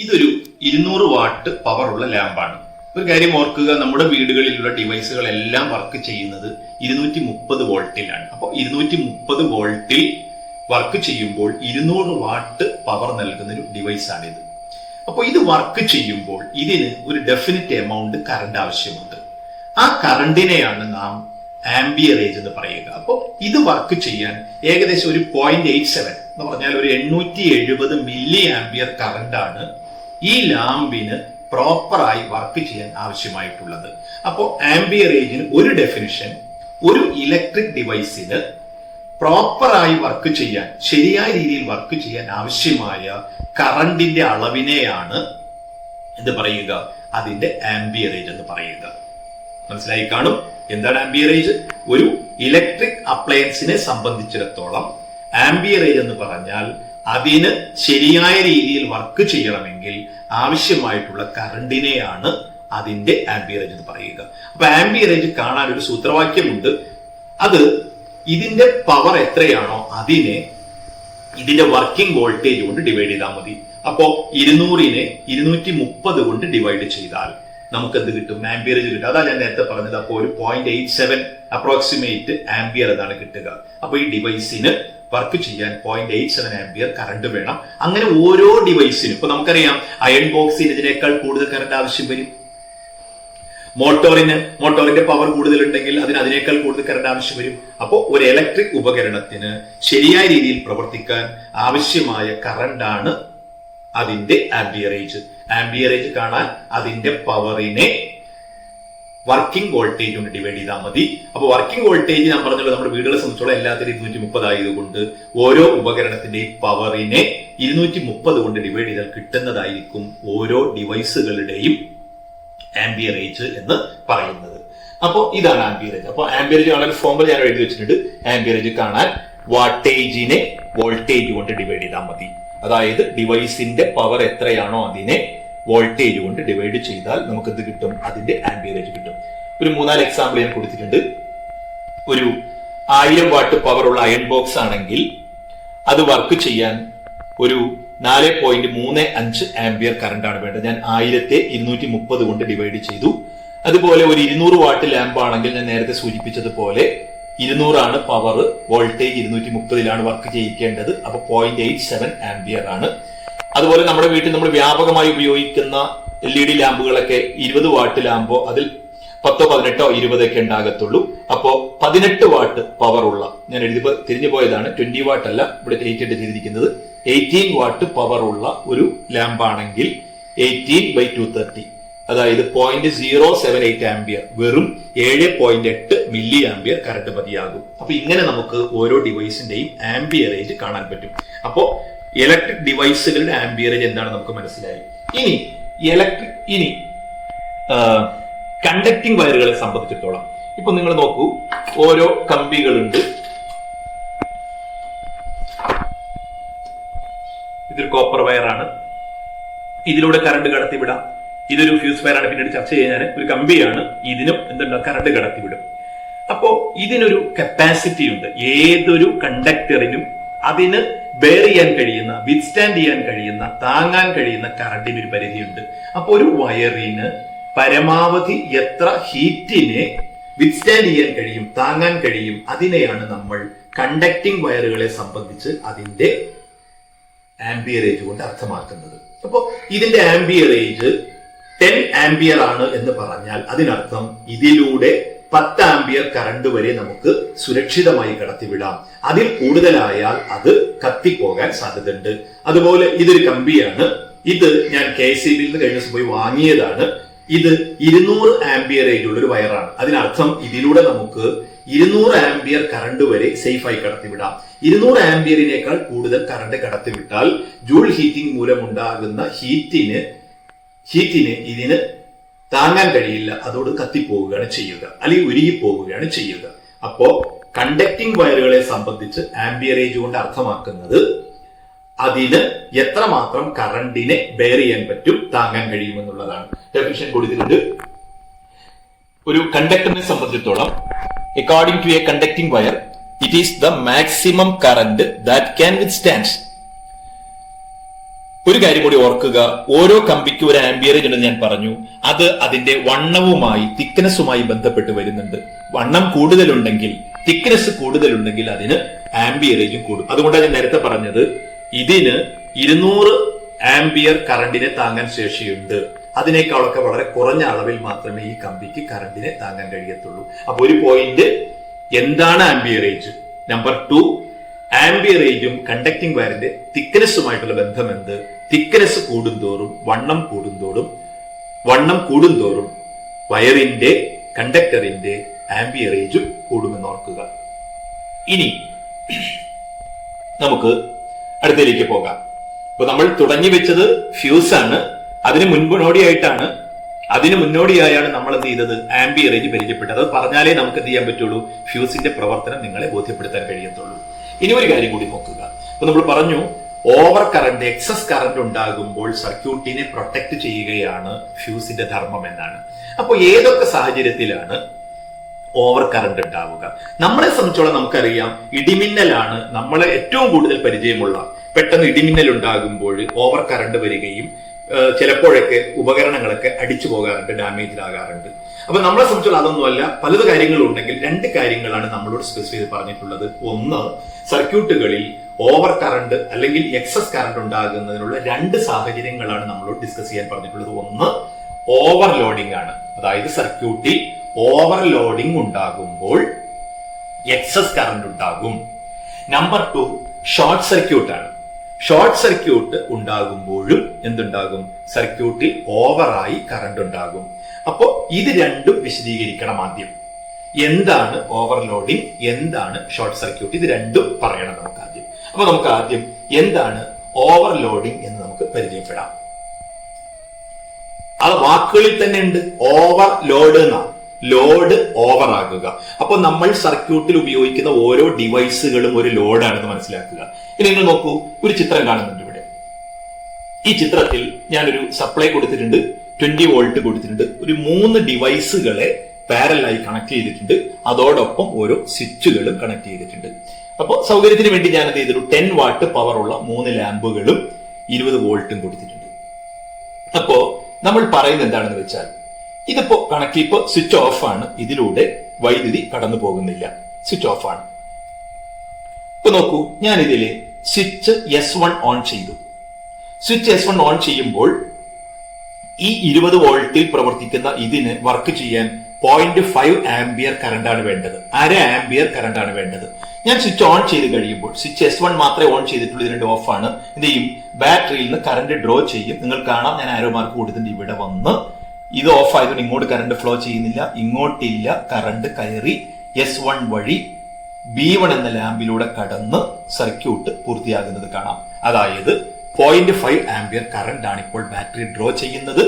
ഇതൊരു 200 വാട്ട് പവർ ഉള്ള ലാമ്പാണ്. ഒരു കാര്യം ഓർക്കുക, നമ്മുടെ വീടുകളിലുള്ള ഡിവൈസുകളെല്ലാം വർക്ക് ചെയ്യുന്നത് 230 വോൾട്ടിലാണ്. അപ്പോൾ 230 വോൾട്ടിൽ വർക്ക് ചെയ്യുമ്പോൾ 200 വാട്ട് പവർ നൽകുന്ന ഒരു ഡിവൈസാണിത്. അപ്പോൾ ഇത് വർക്ക് ചെയ്യുമ്പോൾ ഇതിന് ഒരു ഡെഫിനിറ്റ് എമൗണ്ട് കറണ്ട് ആവശ്യമുണ്ട്. ആ കറണ്ടിനെയാണ് നാം ആംബിയറേജ് എന്ന് പറയുക. അപ്പോൾ ഇത് വർക്ക് ചെയ്യാൻ ഏകദേശം ഒരു 0.87 എന്ന് പറഞ്ഞാൽ ഒരു 870 മില്ലി ആംബിയർ കറണ്ടാണ് ഈ ലാമ്പിന് പ്രോപ്പറായി വർക്ക് ചെയ്യാൻ ആവശ്യമായിട്ടുള്ളത്. അപ്പോൾ ആംബിയറേജിന് ഒരു ഡെഫിനിഷൻ, ഒരു ഇലക്ട്രിക് ഡിവൈസിന് പ്രോപ്പറായി വർക്ക് ചെയ്യാൻ, ശരിയായ രീതിയിൽ വർക്ക് ചെയ്യാൻ ആവശ്യമായ കറണ്ടിന്റെ അളവിനെയാണ് എന്ത് പറയുക, അതിന്റെ ആംബിയറേജ് എന്ന് പറയുക. മനസ്സിലായി കാണും എന്താണ് ആംബിയറേജ്. ഒരു ഇലക്ട്രിക് അപ്ലയൻസിനെ സംബന്ധിച്ചിടത്തോളം ആംബിയറേജ് എന്ന് പറഞ്ഞാൽ അതിന് ശരിയായ രീതിയിൽ വർക്ക് ചെയ്യണമെങ്കിൽ ആവശ്യമായിട്ടുള്ള കറണ്ടിനെയാണ് അതിന്റെ ആംബിയറേജ് എന്ന് പറയുക. അപ്പൊ ആംബിയറേജ് കാണാൻ ഒരു സൂത്രവാക്യമുണ്ട്. അത് ഇതിന്റെ പവർ എത്രയാണോ അതിനെ ഇതിന്റെ വർക്കിംഗ് വോൾട്ടേജ് കൊണ്ട് ഡിവൈഡ് ചെയ്താൽ മതി. അപ്പോ 200നെ 230 കൊണ്ട് ഡിവൈഡ് ചെയ്താൽ നമുക്ക് എന്ത് കിട്ടും, ആംബിയറേജ് കിട്ടും. അതാ ഞാൻ നേരത്തെ പറഞ്ഞത്. അപ്പോൾ ഒരു 0.87 അപ്രോക്സിമേറ്റ് ആംബിയർ അതാണ് കിട്ടുക. അപ്പൊ ഈ ഡിവൈസിന് വർക്ക് ചെയ്യാൻ 0.87 ആംബിയർ കറണ്ട് വേണം. അങ്ങനെ ഓരോ ഡിവൈസിനും, ഇപ്പൊ നമുക്കറിയാം അയൺ ബോക്സിന് ഇതിനേക്കാൾ കൂടുതൽ കറണ്ട് ആവശ്യം വരും. മോട്ടോറിന്റെ പവർ കൂടുതലുണ്ടെങ്കിൽ അതിനേക്കാൾ കൂടുതൽ കറണ്ട് ആവശ്യം വരും. അപ്പോൾ ഒരു ഇലക്ട്രിക് ഉപകരണത്തിന് ശരിയായ രീതിയിൽ പ്രവർത്തിക്കാൻ ആവശ്യമായ കറണ്ടാണ് അതിന്റെ ആംബിയറേജ്. ആംബിയറേജ് കാണാൻ അതിന്റെ പവറിനെ വർക്കിംഗ് വോൾട്ടേജ് കൊണ്ട് ഡിവൈഡ് ചെയ്താൽ മതി. അപ്പൊ വർക്കിംഗ് വോൾട്ടേജ് ഞാൻ പറഞ്ഞല്ലോ, നമ്മുടെ വീടുകളെ സംബന്ധിച്ചോളം എല്ലാത്തിനും 230 ആയതുകൊണ്ട് ഓരോ ഉപകരണത്തിന്റെയും പവറിനെ 230 കൊണ്ട് ഡിവൈഡ് ചെയ്താൽ കിട്ടുന്നതായിരിക്കും ഓരോ ഡിവൈസുകളുടെയും ആംബിയറേജ് എന്ന് പറയുന്നത്. അപ്പോൾ ഇതാണ് ആംബിയറേജ്. അപ്പോൾ ആംബിയറേജ് കാണാൻ ഫോർമുല ഞാൻ എഴുതി വെച്ചിട്ടുണ്ട്. ആംബിയറേജ് കാണാൻ വാട്ടേജിനെ വോൾട്ടേജ് കൊണ്ട് ഡിവൈഡ് ചെയ്താൽ മതി. അതായത് ഡിവൈസിന്റെ പവർ എത്രയാണോ അതിനെ വോൾട്ടേജ് കൊണ്ട് ഡിവൈഡ് ചെയ്താൽ നമുക്ക് എന്ത് കിട്ടും, അതിന്റെ ആംബിയറേജ് കിട്ടും. ഒരു 3-4 എക്സാമ്പിൾ ഞാൻ കൊടുത്തിട്ടുണ്ട്. ഒരു 1000 വാട്ട് പവർ ഉള്ള അയൺ ബോക്സ് ആണെങ്കിൽ അത് വർക്ക് ചെയ്യാൻ ഒരു 4.35 ആംബിയർ കറണ്ട് ആണ് വേണ്ടത്. ഞാൻ 1000ത്തെ 230 കൊണ്ട് ഡിവൈഡ് ചെയ്തു. അതുപോലെ ഒരു 200 വാട്ട് ലാമ്പ് ആണെങ്കിൽ ഞാൻ നേരത്തെ സൂചിപ്പിച്ചതുപോലെ 200 ആണ് പവർ, വോൾട്ടേജ് 230ലാണ് വർക്ക് ചെയ്യിക്കേണ്ടത്. അപ്പൊ 0.87 ആംബിയർ ആണ്. അതുപോലെ നമ്മുടെ വീട്ടിൽ നമ്മൾ വ്യാപകമായി ഉപയോഗിക്കുന്ന LED ലാമ്പുകളൊക്കെ 20 വാട്ട് ലാമ്പോ അതിൽ 10, 18, 20 ഒക്കെ ഉണ്ടാകത്തുള്ളൂ. അപ്പോ 18 വാട്ട് പവർ ഉള്ള, ഞാൻ തിരിഞ്ഞു പോയതാണ്, 20 വാട്ട് അല്ല ഇവിടെ ചെയ്തിരിക്കുന്നത്, 18 വാട്ട് പവർ ഉള്ള ഒരു ലാമ്പാണെങ്കിൽ 18/230, അതായത് 0.078 ആംബിയർ, വെറും 7.8 മില്ലി ആംബിയർ കറണ്ട് മതിയാകും. അപ്പൊ ഇങ്ങനെ നമുക്ക് ഓരോ ഡിവൈസിന്റെയും ആംബിയറേജ് കാണാൻ പറ്റും. അപ്പോ ഇലക്ട്രിക് ഡിവൈസുകളുടെ ആംബിയറേജ് എന്താണ് നമുക്ക് മനസ്സിലായി. ഇനി കണ്ടക്ടിങ് വയറുകളെ സംബന്ധിച്ചിടത്തോളം ഇപ്പൊ നിങ്ങൾ നോക്കൂ, ഓരോ കമ്പികളുണ്ട്. ഇതൊരു കോപ്പർ വയറാണ്, ഇതിലൂടെ കറണ്ട് കടത്തിവിടാം. ഇതൊരു ഫ്യൂസ് വയറാണ്, പിന്നീട് ചർച്ച ചെയ്യാൻ. ഒരു കമ്പിയാണ്, ഇതിനും എന്തുണ്ട്, കറണ്ട് കടത്തിവിടും. അപ്പോ ഇതിനൊരു കപ്പാസിറ്റി ഉണ്ട്. ഏതൊരു കണ്ടക്ടറിനും അതിന് ബെയർ ചെയ്യാൻ കഴിയുന്ന, വിത്ത്സ്റ്റാൻഡ് ചെയ്യാൻ കഴിയുന്ന, താങ്ങാൻ കഴിയുന്ന കറണ്ടിന് ഒരു പരിധിയുണ്ട്. അപ്പൊ ഒരു വയറിന് പരമാവധി എത്ര ഹീറ്റിനെ വിത്ത്സ്റ്റാൻഡ് ചെയ്യാൻ കഴിയും, താങ്ങാൻ കഴിയും, അതിനെയാണ് നമ്മൾ കണ്ടക്ടിങ് വയറുകളെ സംബന്ധിച്ച് അതിന്റെ ആംബിയറേജ് കൊണ്ട് അർത്ഥമാക്കുന്നത്. അപ്പോ ഇതിന്റെ ആംബിയറേജ് 10 ആംബിയർ ആണ് എന്ന് പറഞ്ഞാൽ അതിനർത്ഥം ഇതിലൂടെ 10 ആംബിയർ കറണ്ട് വരെ നമുക്ക് സുരക്ഷിതമായി കടത്തിവിടാം. അതിൽ കൂടുതലായാൽ അത് കത്തിപ്പോകാൻ സാധ്യതയുണ്ട്. അതുപോലെ ഇതൊരു കമ്പിയാണ്. ഇത് ഞാൻ KCB-യിൽ നിന്ന് കഴിഞ്ഞ ദിവസം പോയി വാങ്ങിയതാണ്. ഇത് 200 ആംബിയറേജ് ഉള്ള ഒരു വയറാണ്. അതിനർത്ഥം ഇതിലൂടെ നമുക്ക് 200 ആംബിയർ കറണ്ട് വരെ സേഫായി കടത്തിവിടാം. 200 ആംബിയറിനേക്കാൾ കൂടുതൽ കറണ്ട് കടത്തിവിട്ടാൽ ജൂൾ ഹീറ്റിംഗ് മൂലമുണ്ടാകുന്ന ഹീറ്റിന് ഇതിന് താങ്ങാൻ കഴിയില്ല, അതോട് കത്തിപ്പോവുകയാണ് ചെയ്യുക, അല്ലെങ്കിൽ ഉരുകിപ്പോവുകയാണ് ചെയ്യുക. അപ്പോ കണ്ടക്ടിങ് വയറുകളെ സംബന്ധിച്ച് ആംബിയറേജ് കൊണ്ട് അർത്ഥമാക്കുന്നത് അതിന് എത്രമാത്രം കറണ്ടിനെ ബെയർ ചെയ്യാൻ പറ്റും, താങ്ങാൻ കഴിയുമെന്നുള്ളതാണ്. ഡെഫിനിഷൻ കൊടുത്തിട്ടുണ്ട്. ഒരു കണ്ടക്ടറിനെ സംബന്ധിച്ചിടത്തോളം according to a conducting wire it is the maximum current that can withstand. ഒരു കാര്യം കൂടി ഓർക്കുക, ഓരോ കമ്പിക്ക് ഒരു ആംബിയറേജ് ഉണ്ടെന്ന് ഞാൻ പറഞ്ഞു. അത് അതിന്റെ വണ്ണവുമായി തിക്നെസ്സുമായി ബന്ധപ്പെട്ട് വരുന്നുണ്ട്. വണ്ണം കൂടുതലുണ്ടെങ്കിൽ, തിക്നെസ് കൂടുതലുണ്ടെങ്കിൽ അതിന് ആംബിയറേജും കൂടും. അതുകൊണ്ടാണ് ഞാൻ നേരത്തെ പറഞ്ഞത് ഇതിന് 200 ആംബിയർ കറണ്ടിനെ താങ്ങാൻ ശേഷിയുണ്ട്. അതിനേക്കാളൊക്കെ വളരെ കുറഞ്ഞ അളവിൽ മാത്രമേ ഈ കമ്പിക്ക് കറണ്ടിനെ താങ്ങാൻ കഴിയത്തുള്ളൂ. അപ്പൊ ഒരു പോയിന്റ് എന്താണ് ആംബിയറേജ്. നമ്പർ 2, ആംബിയറേജും കണ്ടക്ടിംഗ് വയറിന്റെ തിക്നെസ്സുമായിട്ടുള്ള ബന്ധം എന്ത്? തിക്നെസ് കൂടുന്തോറും വണ്ണം കൂടുന്തോറും വയറിന്റെ കണ്ടക്ടറിന്റെ ആംബിയറേജും കൂടുമെന്ന് ഓർക്കുക. ഇനി നമുക്ക് അടുത്തതിലേക്ക് പോകാം. ഇപ്പൊ നമ്മൾ തുടങ്ങി വെച്ചത് ഫ്യൂസ് ആണ്. അതിന് മുന്നോടിയായാണ് നമ്മൾ എന്ത് ചെയ്തത്? ആംബിയറേജ് പരിചയപ്പെട്ടത്. അത് പറഞ്ഞാലേ നമുക്ക് എന്ത് ചെയ്യാൻ പറ്റുള്ളൂ? ഫ്യൂസിന്റെ പ്രവർത്തനം നിങ്ങളെ ബോധ്യപ്പെടുത്താൻ കഴിയത്തുള്ളൂ. ഇനി ഒരു കാര്യം കൂടി നോക്കുക. അപ്പൊ നമ്മൾ പറഞ്ഞു ഓവർ കറണ്ട്, എക്സസ് കറണ്ട് ഉണ്ടാകുമ്പോൾ സർക്യൂട്ടിനെ പ്രൊട്ടക്ട് ചെയ്യുകയാണ് ഫ്യൂസിന്റെ ധർമ്മം എന്നാണ്. അപ്പൊ ഏതൊക്കെ സാഹചര്യത്തിലാണ് ഓവർ കറണ്ട് ഉണ്ടാവുക? നമ്മളെ സംബന്ധിച്ചോളം നമുക്കറിയാം, ഇടിമിന്നലാണ് നമ്മളെ ഏറ്റവും കൂടുതൽ പരിചയമുള്ള. പെട്ടെന്ന് ഇടിമിന്നൽ ഉണ്ടാകുമ്പോൾ ഓവർ കറണ്ട് വരികയും ചിലപ്പോഴൊക്കെ ഉപകരണങ്ങളൊക്കെ അടിച്ചു പോകാറുണ്ട്, ഡാമേജ് ആകാറുണ്ട്. അപ്പൊ നമ്മളെ സംബന്ധിച്ചോളം അതൊന്നുമല്ല. പലത് കാര്യങ്ങളും ഉണ്ടെങ്കിൽ 2 കാര്യങ്ങളാണ് നമ്മളോട് സ്പെസിഫൈ ചെയ്ത് പറഞ്ഞിട്ടുള്ളത്. ഒന്ന്, സർക്യൂട്ടുകളിൽ ഓവർ കറണ്ട് അല്ലെങ്കിൽ എക്സസ് കറണ്ട് ഉണ്ടാകുന്നതിനുള്ള 2 സാഹചര്യങ്ങളാണ് നമ്മളോട് ഡിസ്കസ് ചെയ്യാൻ പറഞ്ഞിട്ടുള്ളത്. ഒന്ന്, ഓവർലോഡിംഗ് ആണ്. അതായത് സർക്യൂട്ടിൽ ഓവർലോഡിംഗ് ഉണ്ടാകുമ്പോൾ എക്സസ് കറണ്ട് ഉണ്ടാകും. നമ്പർ 2, ഷോർട്ട് സർക്യൂട്ട് ആണ്. ഷോർട്ട് സർക്യൂട്ട് ഉണ്ടാകുമ്പോഴും എന്തുണ്ടാകും? സർക്യൂട്ടിൽ ഓവറായി കറണ്ട് ഉണ്ടാകും. അപ്പോ ഇത് രണ്ടും വിശദീകരിക്കണം ആദ്യം. എന്താണ് ഓവർലോഡിംഗ്, എന്താണ് ഷോർട്ട് സർക്യൂട്ട്, ഇത് രണ്ടും പറയണം നമുക്ക് ആദ്യം. അപ്പൊ നമുക്ക് ആദ്യം എന്താണ് ഓവർലോഡിംഗ് എന്ന് നമുക്ക് പരിചയപ്പെടാം. അത് വാക്കുകളിൽ തന്നെ ഉണ്ട്. ഓവർലോഡ് എന്നാണ്. ലോഡ് ഓവർ ആകുക. അപ്പൊ നമ്മൾ സർക്യൂട്ടിൽ ഉപയോഗിക്കുന്ന ഓരോ ഡിവൈസുകളും ഒരു ലോഡാണെന്ന് മനസ്സിലാക്കുക. ഇനി നിങ്ങൾ നോക്കൂ, ഒരു ചിത്രം കാണുന്നുണ്ട് ഇവിടെ. ഈ ചിത്രത്തിൽ ഞാനൊരു സപ്ലൈ കൊടുത്തിട്ടുണ്ട്, 20 വോൾട്ട് കൊടുത്തിട്ടുണ്ട്. ഒരു 3 ഡിവൈസുകളെ പാരലായി കണക്ട് ചെയ്തിട്ടുണ്ട്. അതോടൊപ്പം ഓരോ സ്വിച്ചുകളും കണക്ട് ചെയ്തിട്ടുണ്ട്. അപ്പോൾ സൗകര്യത്തിന് വേണ്ടി ഞാൻ എന്ത് ചെയ്തിട്ടു? 10 വാട്ട് പവർ ഉള്ള 3 ലാമ്പുകളും 20 വോൾട്ടും കൊടുത്തിട്ടുണ്ട്. അപ്പോ നമ്മൾ പറയുന്നത് എന്താണെന്ന് വെച്ചാൽ, ഇതിപ്പോ ഇപ്പോ സ്വിച്ച് ഓഫ് ആണ്. ഇതിലൂടെ വൈദ്യുതി കടന്നു പോകുന്നില്ല, സ്വിച്ച് ഓഫ് ആണ്. ഇപ്പൊ നോക്കൂ, ഞാൻ ഇതില് സ്വിച്ച് S1 ഓൺ ചെയ്തു. സ്വിച്ച് S1 ഓൺ ചെയ്യുമ്പോൾ ഈ 20 വോൾട്ടിൽ പ്രവർത്തിക്കുന്ന ഇതിന് വർക്ക് ചെയ്യാൻ 0.5 ആംബിയർ കറണ്ടാണ് വേണ്ടത്. 1/2 ആംബിയർ കറണ്ടാണ് വേണ്ടത്. ഞാൻ സ്വിച്ച് ഓൺ ചെയ്ത് കഴിയുമ്പോൾ, സ്വിച്ച് S1 മാത്രമേ ഓൺ ചെയ്തിട്ടുള്ളൂ, ഇത് 2 ഓഫ് ആണ്. എന്ത് ചെയ്യും? ബാറ്ററിയിൽ നിന്ന് കറണ്ട് ഡ്രോ ചെയ്യും. നിങ്ങൾ കാണാം, ഞാൻ ആരോ മാർക്ക് കൊടുത്തിട്ടുണ്ട്. ഇവിടെ വന്ന് ഇത് ഓഫ് ആയതുകൊണ്ട് ഇങ്ങോട്ട് കറണ്ട് ഫ്ലോ ചെയ്യുന്നില്ല, ഇങ്ങോട്ടില്ല. കറണ്ട് കയറി S1 വഴി B1 എന്ന ലാമ്പിലൂടെ കടന്ന് സർക്യൂട്ട് പൂർത്തിയാകുന്നത് കാണാം. അതായത് 0.5 ആംബിയർ കറണ്ട് ആണ് ഇപ്പോൾ ബാറ്ററി ഡ്രോ ചെയ്യുന്നത്.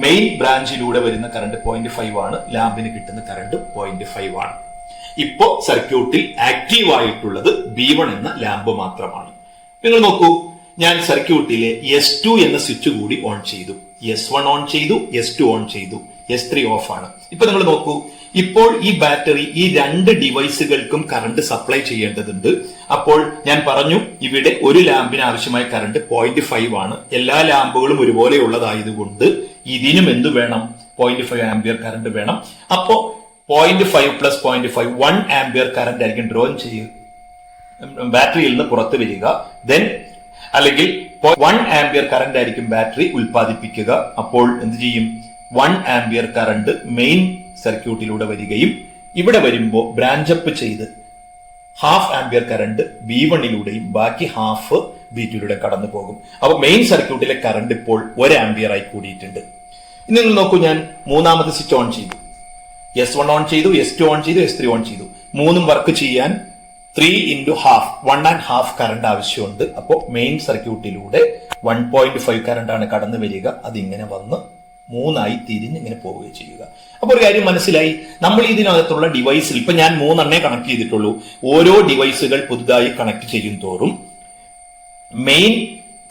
മെയിൻ ബ്രാഞ്ചിലൂടെ വരുന്ന കറണ്ട് 0.5 ആണ്. ലാമ്പിന് കിട്ടുന്ന കറണ്ട് 0.5 ആണ്. ഇപ്പോ സർക്യൂട്ടിൽ ആക്റ്റീവ് ആയിട്ടുള്ളത് B1 എന്ന ലാമ്പ് മാത്രമാണ്. നിങ്ങൾ നോക്കൂ, ഞാൻ സർക്യൂട്ടിലെ S2 എന്ന സ്വിച്ച് കൂടി ഓൺ ചെയ്തു. S1 ഓൺ ചെയ്തു, S2 ഓൺ ചെയ്തു, S3 ഓഫ് ആണ്. ഇപ്പൊ നിങ്ങൾ നോക്കൂ, ഇപ്പോൾ ഈ ബാറ്ററി ഈ 2 ഡിവൈസുകൾക്കും കറണ്ട് സപ്ലൈ ചെയ്യേണ്ടതുണ്ട്. അപ്പോൾ ഞാൻ പറഞ്ഞു, ഇവിടെ ഒരു ലാമ്പിന് ആവശ്യമായ കറണ്ട് 0.5 ആണ്. എല്ലാ ലാമ്പുകളും ഒരുപോലെ ഉള്ളതായതുകൊണ്ട് ഇതിനും എന്ത് വേണം? 0.5 ആംബിയർ കറണ്ട് വേണം. അപ്പോ 0.5 പ്ലസ് 0.5 1 ആംബിയർ കറണ്ട് ആയിരിക്കും ഡ്രോ ചെയ്യുക, ബാറ്ററിയിൽ നിന്ന് പുറത്തു വരിക. ദെൻ അല്ലെങ്കിൽ 1 ആംബിയർ കറണ്ട് ആയിരിക്കും ബാറ്ററി ഉൽപ്പാദിപ്പിക്കുക. അപ്പോൾ എന്ത് ചെയ്യും? 1 ആംബിയർ കറണ്ട് മെയിൻ സർക്യൂട്ടിലൂടെ വരികയും ഇവിടെ വരുമ്പോൾ ബ്രാഞ്ച് അപ്പ് ചെയ്ത് 1/2 ആംബിയർ കറണ്ട് B1ലൂടെയും ബാക്കി 1/2 B2ലൂടെ കടന്നു പോകും. അപ്പൊ മെയിൻ സർക്യൂട്ടിലെ കറണ്ട് ഇപ്പോൾ 1 ആംബിയർ ആയി കൂടിയിട്ടുണ്ട്. ഇനി നിങ്ങൾ നോക്കൂ, ഞാൻ മൂന്നാമത്തെ സ്വിച്ച് ഓൺ ചെയ്തു. S1 ഓൺ ചെയ്തു, S2 ഓൺ ചെയ്തു, S3 ഓൺ ചെയ്തു. മൂന്നും വർക്ക് ചെയ്യാൻ 3 × 1/2 1.5 കറണ്ട് ആവശ്യമുണ്ട്. അപ്പോൾ മെയിൻ സർക്യൂട്ടിലൂടെ 1.5 കറണ്ടാണ് കടന്നു വരിക. അതിങ്ങനെ വന്ന് 3ആയി തിരിഞ്ഞ് ഇങ്ങനെ പോവുകയും ചെയ്യുക. അപ്പൊ ഒരു കാര്യം മനസ്സിലായി, നമ്മൾ ഇതിനകത്തുള്ള ഡിവൈസിൽ ഇപ്പൊ ഞാൻ 3 കണക്ട് ചെയ്തിട്ടുള്ളൂ. ഓരോ ഡിവൈസുകൾ പുതുതായി കണക്ട് ചെയ്യും തോറും മെയിൻ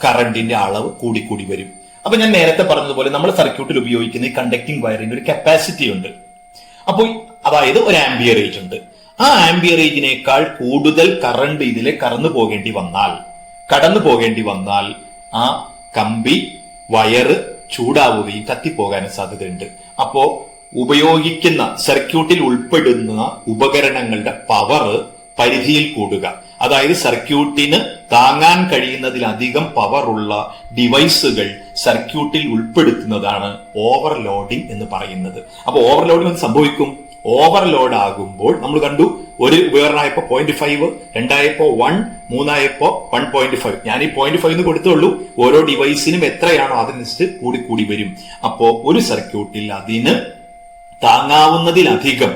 കറണ്ടിന്റെ അളവ് കൂടിക്കൂടി വരും. അപ്പൊ ഞാൻ നേരത്തെ പറഞ്ഞതുപോലെ നമ്മൾ സർക്യൂട്ടിൽ ഉപയോഗിക്കുന്ന ഈ കണ്ടക്ടിങ് വയറിന്റെ ഒരു കപ്പാസിറ്റി ഉണ്ട്. അപ്പോൾ അതായത് ഒരു ആംബിയറേജ് ഉണ്ട്. ആ ആംബിയറേജിനേക്കാൾ കൂടുതൽ കറണ്ട് ഇതിലെ കടന്നു പോകേണ്ടി വന്നാൽ ആ കമ്പി വയറ് ചൂടാവുകയും കത്തിപ്പോകാനും സാധ്യതയുണ്ട്. അപ്പോ ഉപയോഗിക്കുന്ന സർക്യൂട്ടിൽ ഉൾപ്പെടുന്ന ഉപകരണങ്ങളുടെ പവർ പരിധിയിൽ കൂടുക, അതായത് സർക്യൂട്ടിന് താങ്ങാൻ കഴിയുന്നതിലധികം പവർ ഉള്ള ഡിവൈസുകൾ സർക്യൂട്ടിൽ ഉൾപ്പെടുത്തുന്നതാണ് ഓവർലോഡിംഗ് എന്ന് പറയുന്നത്. അപ്പൊ ഓവർലോഡിംഗ് എന്ത് സംഭവിക്കും? ഓവർലോഡ് ആകുമ്പോൾ നമ്മൾ കണ്ടു, ഒരു ഉപകരണമായപ്പോ 0.5, രണ്ടായപ്പോ 1, മൂന്നായപ്പോ 1.5. ഞാൻ ഈ 0.5 എന്ന് കൊടുത്തുള്ളൂ. ഓരോ ഡിവൈസിനും എത്രയാണോ അതിനനുസരിച്ച് കൂടി വരും. അപ്പോ ഒരു സർക്യൂട്ടിൽ അതിന് താങ്ങാവുന്നതിലധികം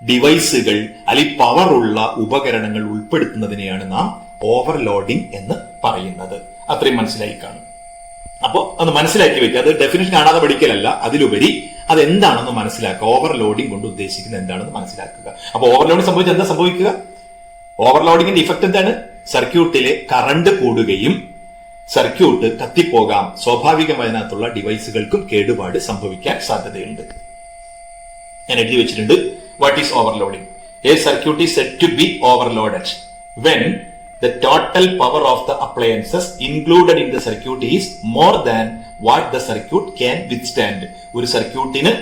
ഡിവൈസുകൾ അല്ലെങ്കിൽ പവർ ഉള്ള ഉപകരണങ്ങൾ ഉൾപ്പെടുത്തുന്നതിനെയാണ് നാം ഓവർലോഡിംഗ് എന്ന് പറയുന്നത്. അത്രയും മനസ്സിലായി കാണും. അപ്പോ അത് മനസ്സിലാക്കി വെക്കുക. അത് ഡെഫിനിഷൻ കാണാതെ പഠിക്കലല്ല, അതിലുപരി അതെന്താണെന്ന് മനസ്സിലാക്കുക. ഓവർലോഡിംഗ് കൊണ്ട് ഉദ്ദേശിക്കുന്നത് എന്താണെന്ന് മനസ്സിലാക്കുക. അപ്പൊ ഓവർലോഡിംഗ് സംഭവിച്ചാൽ എന്താ സംഭവിക്കുക? ഓവർലോഡിംഗിന്റെ ഇഫക്റ്റ് എന്താണ്? സർക്യൂട്ടിലെ കറണ്ട് കൂടുകയും സർക്യൂട്ട് കത്തിപ്പോകാം. സ്വാഭാവികമായതിനകത്തുള്ള ഡിവൈസുകൾക്കും കേടുപാട് സംഭവിക്കാൻ സാധ്യതയുണ്ട്. ഞാൻ എഴുതി വെച്ചിട്ടുണ്ട്. What is overloading? A circuit is said to be overloaded when the total power of the appliances included in the circuit is more than what the circuit can withstand. ഒരു സർക്യൂട്ടിന്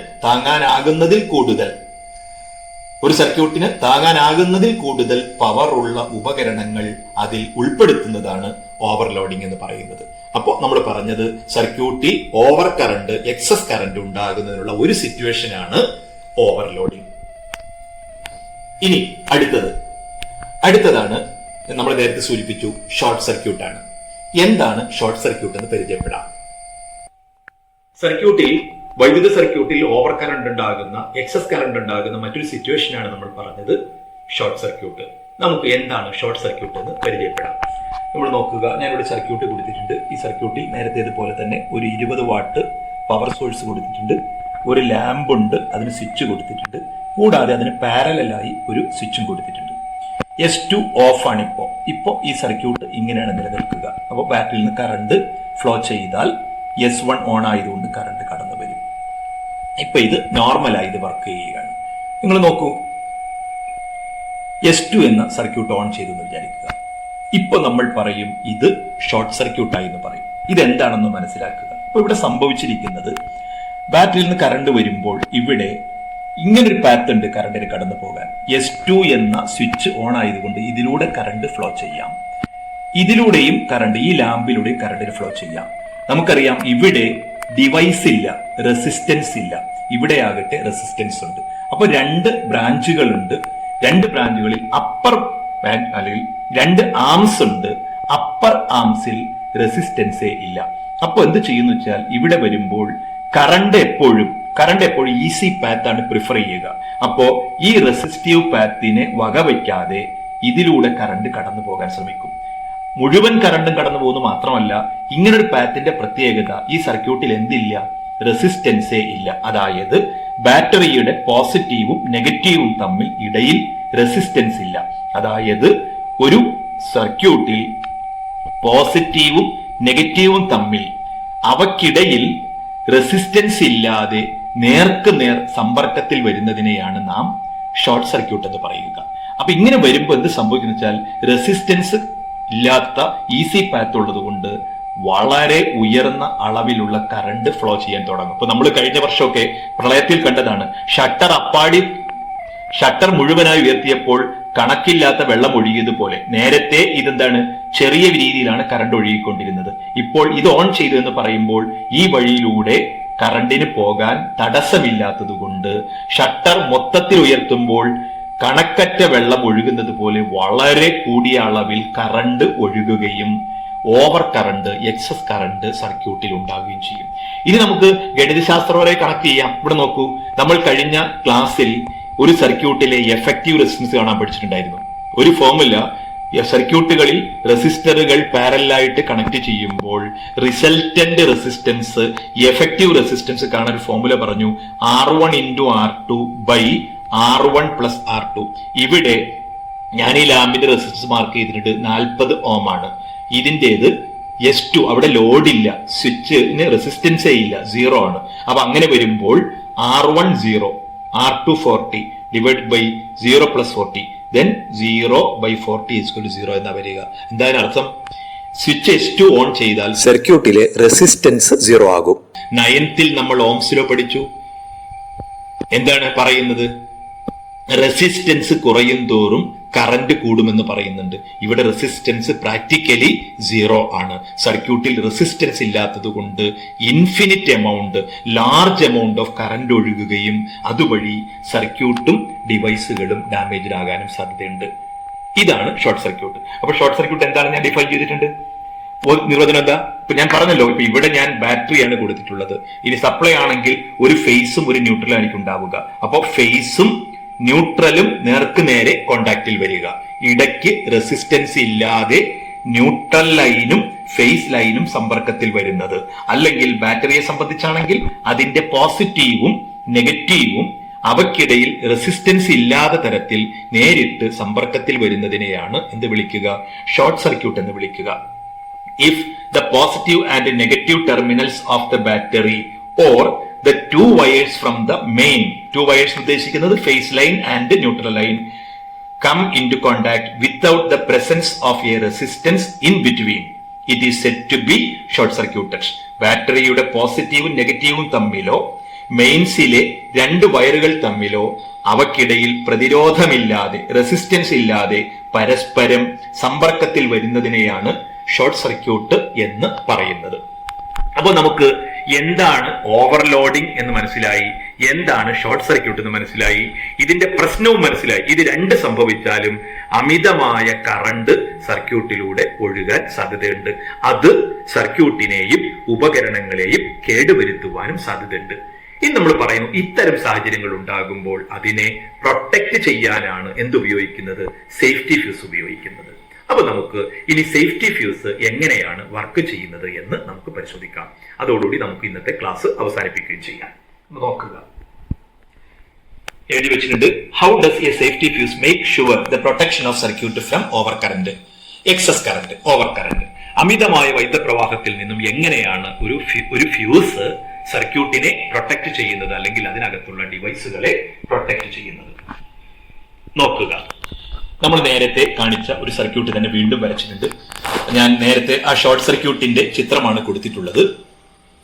താങ്ങാനാകുന്നതിൽ കൂടുതൽ പവർ ഉള്ള ഉപകരണങ്ങൾ അതിൽ ഉൾപ്പെടുത്തുന്നതാണ് ഓവർലോഡിംഗ് എന്ന് പറയുന്നത്. അപ്പോൾ നമ്മൾ പറഞ്ഞത് സർക്യൂട്ടിൽ ഓവർ കറണ്ട്, എക്സസ് കറണ്ട് ഉണ്ടാകുന്നതിനുള്ള ഒരു സിറ്റുവേഷനാണ് ഓവർലോഡിംഗ്. ഇനി അടുത്തതാണ് നമ്മൾ നേരത്തെ സൂചിപ്പിച്ചു, ഷോർട്ട് സർക്യൂട്ട് ആണ്. എന്താണ് ഷോർട്ട് സർക്യൂട്ട് എന്ന് പരിചയപ്പെടാം. വൈദ്യുത സർക്യൂട്ടിൽ ഓവർ കറണ്ട് ഉണ്ടാകുന്ന, എക്സസ് കറണ്ട് ഉണ്ടാകുന്ന മറ്റൊരു സിറ്റുവേഷനാണ് നമ്മൾ പറഞ്ഞത് ഷോർട്ട് സർക്യൂട്ട്. നമുക്ക് എന്താണ് ഷോർട്ട് സർക്യൂട്ട് എന്ന് പരിചയപ്പെടാം. നമ്മൾ നോക്കുക, ഞാനിവിടെ സർക്യൂട്ട് കൊടുത്തിട്ടുണ്ട്. ഈ സർക്യൂട്ടിൽ നേരത്തേതുപോലെ തന്നെ ഒരു 20 വാട്ട് പവർ സോഴ്സ് കൊടുത്തിട്ടുണ്ട്. ഒരു ലാമ്പ് ഉണ്ട്, അതിന് സ്വിച്ച് കൊടുത്തിട്ടുണ്ട്. കൂടാതെ അതിന് പാരലായി ഒരു സ്വിച്ചും കൊടുത്തിട്ടുണ്ട്. S2 ഓഫ് ആണ്. ഇപ്പോ ഈ സർക്യൂട്ട് ഇങ്ങനെയാണ് നിലനിൽക്കുക. അപ്പോൾ ബാറ്ററിയിൽ നിന്ന് കറണ്ട് ഫ്ലോ ചെയ്താൽ S1 ഓൺ ആയതുകൊണ്ട് കറണ്ട് കടന്നു വരും. ഇപ്പൊ ഇത് നോർമലായി ഇത് വർക്ക് ചെയ്യുകയാണ്. നിങ്ങൾ നോക്കൂ, S2 എന്ന സർക്യൂട്ട് ഓൺ ചെയ്തു എന്ന് വിചാരിക്കുക. ഇപ്പൊ നമ്മൾ പറയും ഇത് ഷോർട്ട് സർക്യൂട്ടായി എന്ന് പറയും. ഇതെന്താണെന്ന് മനസ്സിലാക്കുക. ഇപ്പൊ ഇവിടെ സംഭവിച്ചിരിക്കുന്നത്, ബാറ്ററിയിൽ നിന്ന് കറണ്ട് വരുമ്പോൾ ഇവിടെ ഇങ്ങനൊരു പാത്ത് ഉണ്ട് കറണ്ടിന് കടന്നു പോകാൻ. S2 എന്ന സ്വിച്ച് ഓൺ ആയതുകൊണ്ട് ഇതിലൂടെ കറണ്ട് ഫ്ലോ ചെയ്യാം. ഇതിലൂടെയും കറണ്ട്, ഈ ലാമ്പിലൂടെയും കറണ്ടിന് ഫ്ലോ ചെയ്യാം. നമുക്കറിയാം ഇവിടെ ഡിവൈസ് ഇല്ല, റെസിസ്റ്റൻസ് ഇല്ല. ഇവിടെ ആകട്ടെ റെസിസ്റ്റൻസ് ഉണ്ട്. അപ്പൊ 2 ബ്രാഞ്ചുകളുണ്ട്. 2 ബ്രാഞ്ചുകളിൽ അപ്പർ അല്ലെങ്കിൽ 2 ആംസ് ഉണ്ട്. അപ്പർ ആംസിൽ റെസിസ്റ്റൻസേ ഇല്ല. അപ്പൊ എന്ത് ചെയ്യുന്നു വെച്ചാൽ, ഇവിടെ വരുമ്പോൾ കറണ്ട് എപ്പോഴും ഈസി പാത്ത് ആണ് പ്രിഫർ ചെയ്യുക. അപ്പോ ഈ റെസിസ്റ്റീവ് പാത്തിനെ വകവയ്ക്കാതെ ഇതിലൂടെ കറണ്ട് കടന്നു പോകാൻ ശ്രമിക്കും. മുഴുവൻ കറണ്ടും കടന്നു പോകുന്നു മാത്രമല്ല, ഇങ്ങനൊരു പാത്തിന്റെ പ്രത്യേകത, ഈ സർക്യൂട്ടിൽ എന്തില്ല? റെസിസ്റ്റൻസേ ഇല്ല. അതായത് ബാറ്ററിയുടെ പോസിറ്റീവും നെഗറ്റീവും തമ്മിൽ ഇടയിൽ റെസിസ്റ്റൻസ് ഇല്ല. അതായത് ഒരു സർക്യൂട്ടിൽ പോസിറ്റീവും നെഗറ്റീവും തമ്മിൽ അവക്കിടയിൽ റെസിസ്റ്റൻസ് ഇല്ലാതെ നേർക്ക് നേർ സമ്പർക്കത്തിൽ വരുന്നതിനെയാണ് നാം ഷോർട്ട് സർക്യൂട്ട് എന്ന് പറയുക. അപ്പൊ ഇങ്ങനെ വരുമ്പോൾ എന്ത് സംഭവിക്കുന്ന വെച്ചാൽ, റെസിസ്റ്റൻസ് ഇല്ലാത്ത ഈസി പാത്ത് ഉള്ളത് കൊണ്ട് വളരെ ഉയർന്ന അളവിലുള്ള കറണ്ട് ഫ്ലോ ചെയ്യാൻ തുടങ്ങും. ഇപ്പൊ നമ്മൾ കഴിഞ്ഞ വർഷമൊക്കെ പ്രളയത്തിൽ കണ്ടതാണ്, ഷട്ടർ മുഴുവനായി ഉയർത്തിയപ്പോൾ കണക്കില്ലാത്ത വെള്ളം ഒഴുകിയതുപോലെ. നേരത്തെ ഇതെന്താണ്, ചെറിയ രീതിയിലാണ് കറണ്ട് ഒഴുകിക്കൊണ്ടിരുന്നത്. ഇപ്പോൾ ഇത് ഓൺ ചെയ്തു എന്ന് പറയുമ്പോൾ ഈ വഴിയിലൂടെ കറണ്ടിന് പോകാൻ തടസ്സമില്ലാത്തത് കൊണ്ട് ഷട്ടർ മൊത്തത്തിൽ ഉയർത്തുമ്പോൾ കണക്കറ്റ വെള്ളം ഒഴുകുന്നത് പോലെ വളരെ കൂടിയ അളവിൽ കറണ്ട് ഒഴുകുകയും ഓവർ കറണ്ട്, എക്സസ് കറണ്ട് സർക്യൂട്ടിൽ ഉണ്ടാവുകയും ചെയ്യും. ഇനി നമുക്ക് ഗണിതശാസ്ത്രപരമായി കണക്ട് ചെയ്യാം. ഇവിടെ നോക്കൂ, നമ്മൾ കഴിഞ്ഞ ക്ലാസ്സിൽ ഒരു സർക്യൂട്ടിലെ എഫക്റ്റീവ് റെസിസ്റ്റൻസ് കാണാൻ പഠിച്ചിട്ടുണ്ടായിരുന്നു. ഒരു ഫോർമുല, സർക്യൂട്ടുകളിൽ റെസിസ്റ്ററുകൾ പാരലായിട്ട് കണക്ട് ചെയ്യുമ്പോൾ റിസൾട്ടന്റ് റെസിസ്റ്റൻസ്, എഫക്റ്റീവ് റെസിസ്റ്റൻസ് കാണാൻ ഒരു ഫോർമുല പറഞ്ഞു, R1 × R2 R1 + R2. ഇവിടെ ഞാൻ ഈ ലാമ്പിന്റെ റെസിസ്റ്റൻസ് മാർക്ക് ചെയ്തിട്ടുണ്ട് 40 ഓം ആണ്. ഇതിൻ്റെത് S2, അവിടെ ലോഡില്ല, സ്വിച്ചിന് റെസിസ്റ്റൻസേ ഇല്ല, 0 ആണ്. അപ്പൊ അങ്ങനെ വരുമ്പോൾ R1 0, R2 40 divide by 0 plus 40, then 0/40 = 0 എന്നാ വരിക. എന്തായാലും അർത്ഥം, സ്വിച്ച് S2 ഓൺ ചെയ്താൽ സർക്യൂട്ടിലെ റെസിസ്റ്റൻസ് 0 ആകും. 9th നമ്മൾ ഓംസ് ലോ പഠിച്ചു. എന്താണ് പറയുന്നത്? റെസിസ്റ്റൻസ് കുറയും തോറും കറണ്ട് കൂടുമെന്ന് പറയുന്നുണ്ട്. ഇവിടെ റെസിസ്റ്റൻസ് പ്രാക്ടിക്കലി 0 ആണ്. സർക്യൂട്ടിൽ റെസിസ്റ്റൻസ് ഇല്ലാത്തത് കൊണ്ട് infinite amount, large amount of current ഒഴുകുകയും അതുവഴി സർക്യൂട്ടും ഡിവൈസുകളും ഡാമേജ്ഡ് ആകാനും സാധ്യതയുണ്ട്. ഇതാണ് ഷോർട്ട് സർക്യൂട്ട്. അപ്പൊ ഷോർട്ട് സർക്യൂട്ട് എന്താണ് ഞാൻ ഡിഫൈൻ ചെയ്തിട്ടുണ്ട്. നിർവചനം എന്താ? ഇപ്പൊ ഞാൻ പറഞ്ഞല്ലോ, ഇപ്പൊ ഇവിടെ ഞാൻ ബാറ്ററിയാണ് കൊടുത്തിട്ടുള്ളത്. ഇനി സപ്ലൈ ആണെങ്കിൽ ഒരു ഫേസും ഒരു ന്യൂട്രലും എനിക്ക് ഉണ്ടാവുക. അപ്പൊ ഫേസും ന്യൂട്രലും നേർക്ക് നേരെ കോണ്ടാക്റ്റിൽ വരിക. ഇടയ്ക്ക് റെസിസ്റ്റൻസ് ഇല്ലാതെ ന്യൂട്രൽ ലൈനും ഫേസ് ലൈനും സമ്പർക്കത്തിൽ വരുന്നത്. അല്ലെങ്കിൽ ബാറ്ററിയെ സംബന്ധിച്ചാണെങ്കിൽ അതിന്റെ പോസിറ്റീവും നെഗറ്റീവും അവയ്ക്കിടയിൽ റെസിസ്റ്റൻസ് ഇല്ലാത്ത തരത്തിൽ നേരിട്ട് സമ്പർക്കത്തിൽ വരുന്നതിനെയാണ് എന്ത് വിളിക്കുക? ഷോർട്ട് സർക്യൂട്ട് എന്ന് വിളിക്കുക. If the positive and negative terminals of the battery or the two wires from the main, two wires ഉദ്ദേശിക്കുന്നത് phase line and neutral line, come into contact without the presence of a resistance in between, it is said to be short circuited. ബാറ്ററിയുടെ പോസിറ്റീവും നെഗറ്റീവും തമ്മിലോ മെയിൻസിലെ രണ്ട് വയറുകൾ തമ്മിലോ അവക്കിടയിൽ പ്രതിരോധമില്ലാതെ, resistance ഇല്ലാതെ പരസ്പരം സമ്പർക്കത്തിൽ വരുന്നതിനെയാണ് short circuit എന്ന് പറയുന്നത്. അപ്പോൾ നമുക്ക് എന്താണ് ഓവർലോഡിംഗ് എന്ന് മനസ്സിലായി, എന്താണ് ഷോർട്ട് സർക്യൂട്ട് എന്ന് മനസ്സിലായി, ഇതിന്റെ പ്രശ്നവും മനസ്സിലായി. ഇത് രണ്ട് സംഭവിച്ചാലും അമിതമായ കറണ്ട് സർക്യൂട്ടിലൂടെ ഒഴുകാൻ സാധ്യതയുണ്ട്. അത് സർക്യൂട്ടിനെയും ഉപകരണങ്ങളെയും കേടുവരുത്തുവാനും സാധ്യതയുണ്ട്. ഇനി നമ്മൾ പറയുന്നു, ഇത്തരം സാഹചര്യങ്ങൾ ഉണ്ടാകുമ്പോൾ അതിനെ പ്രൊട്ടക്ട് ചെയ്യാനാണ് എന്തുപയോഗിക്കുന്നത്? സേഫ്റ്റി ഫ്യൂസ് ഉപയോഗിക്കുന്നത്. അപ്പൊ നമുക്ക് ഇനി സേഫ്റ്റി ഫ്യൂസ് എങ്ങനെയാണ് വർക്ക് ചെയ്യുന്നത് എന്ന് നമുക്ക് പരിശോധിക്കാം. അതോടുകൂടി നമുക്ക് ഇന്നത്തെ ക്ലാസ് അവസാനിപ്പിക്കുകയും ചെയ്യാം. നോക്കുക, എഴുതി വെച്ചിട്ടുണ്ട്. How does a safety fuse make sure the protection of circuit from over current, excess current, over current, അമിതമായ വൈദ്യുതപ്രവാഹത്തിൽ നിന്നും എങ്ങനെയാണ് ഒരു ഫ്യൂസ് സർക്യൂട്ടിനെ പ്രൊട്ടക്ട് ചെയ്യുന്നത്, അല്ലെങ്കിൽ അതിനകത്തുള്ള ഡിവൈസുകളെ പ്രൊട്ടക്ട് ചെയ്യുന്നത്? നോക്കുക, നമ്മൾ നേരത്തെ കാണിച്ച ഒരു സർക്യൂട്ട് തന്നെ വീണ്ടും വരച്ചിട്ടുണ്ട്. ഞാൻ നേരത്തെ ആ ഷോർട്ട് സർക്യൂട്ടിന്റെ ചിത്രമാണ് കൊടുത്തിട്ടുള്ളത്.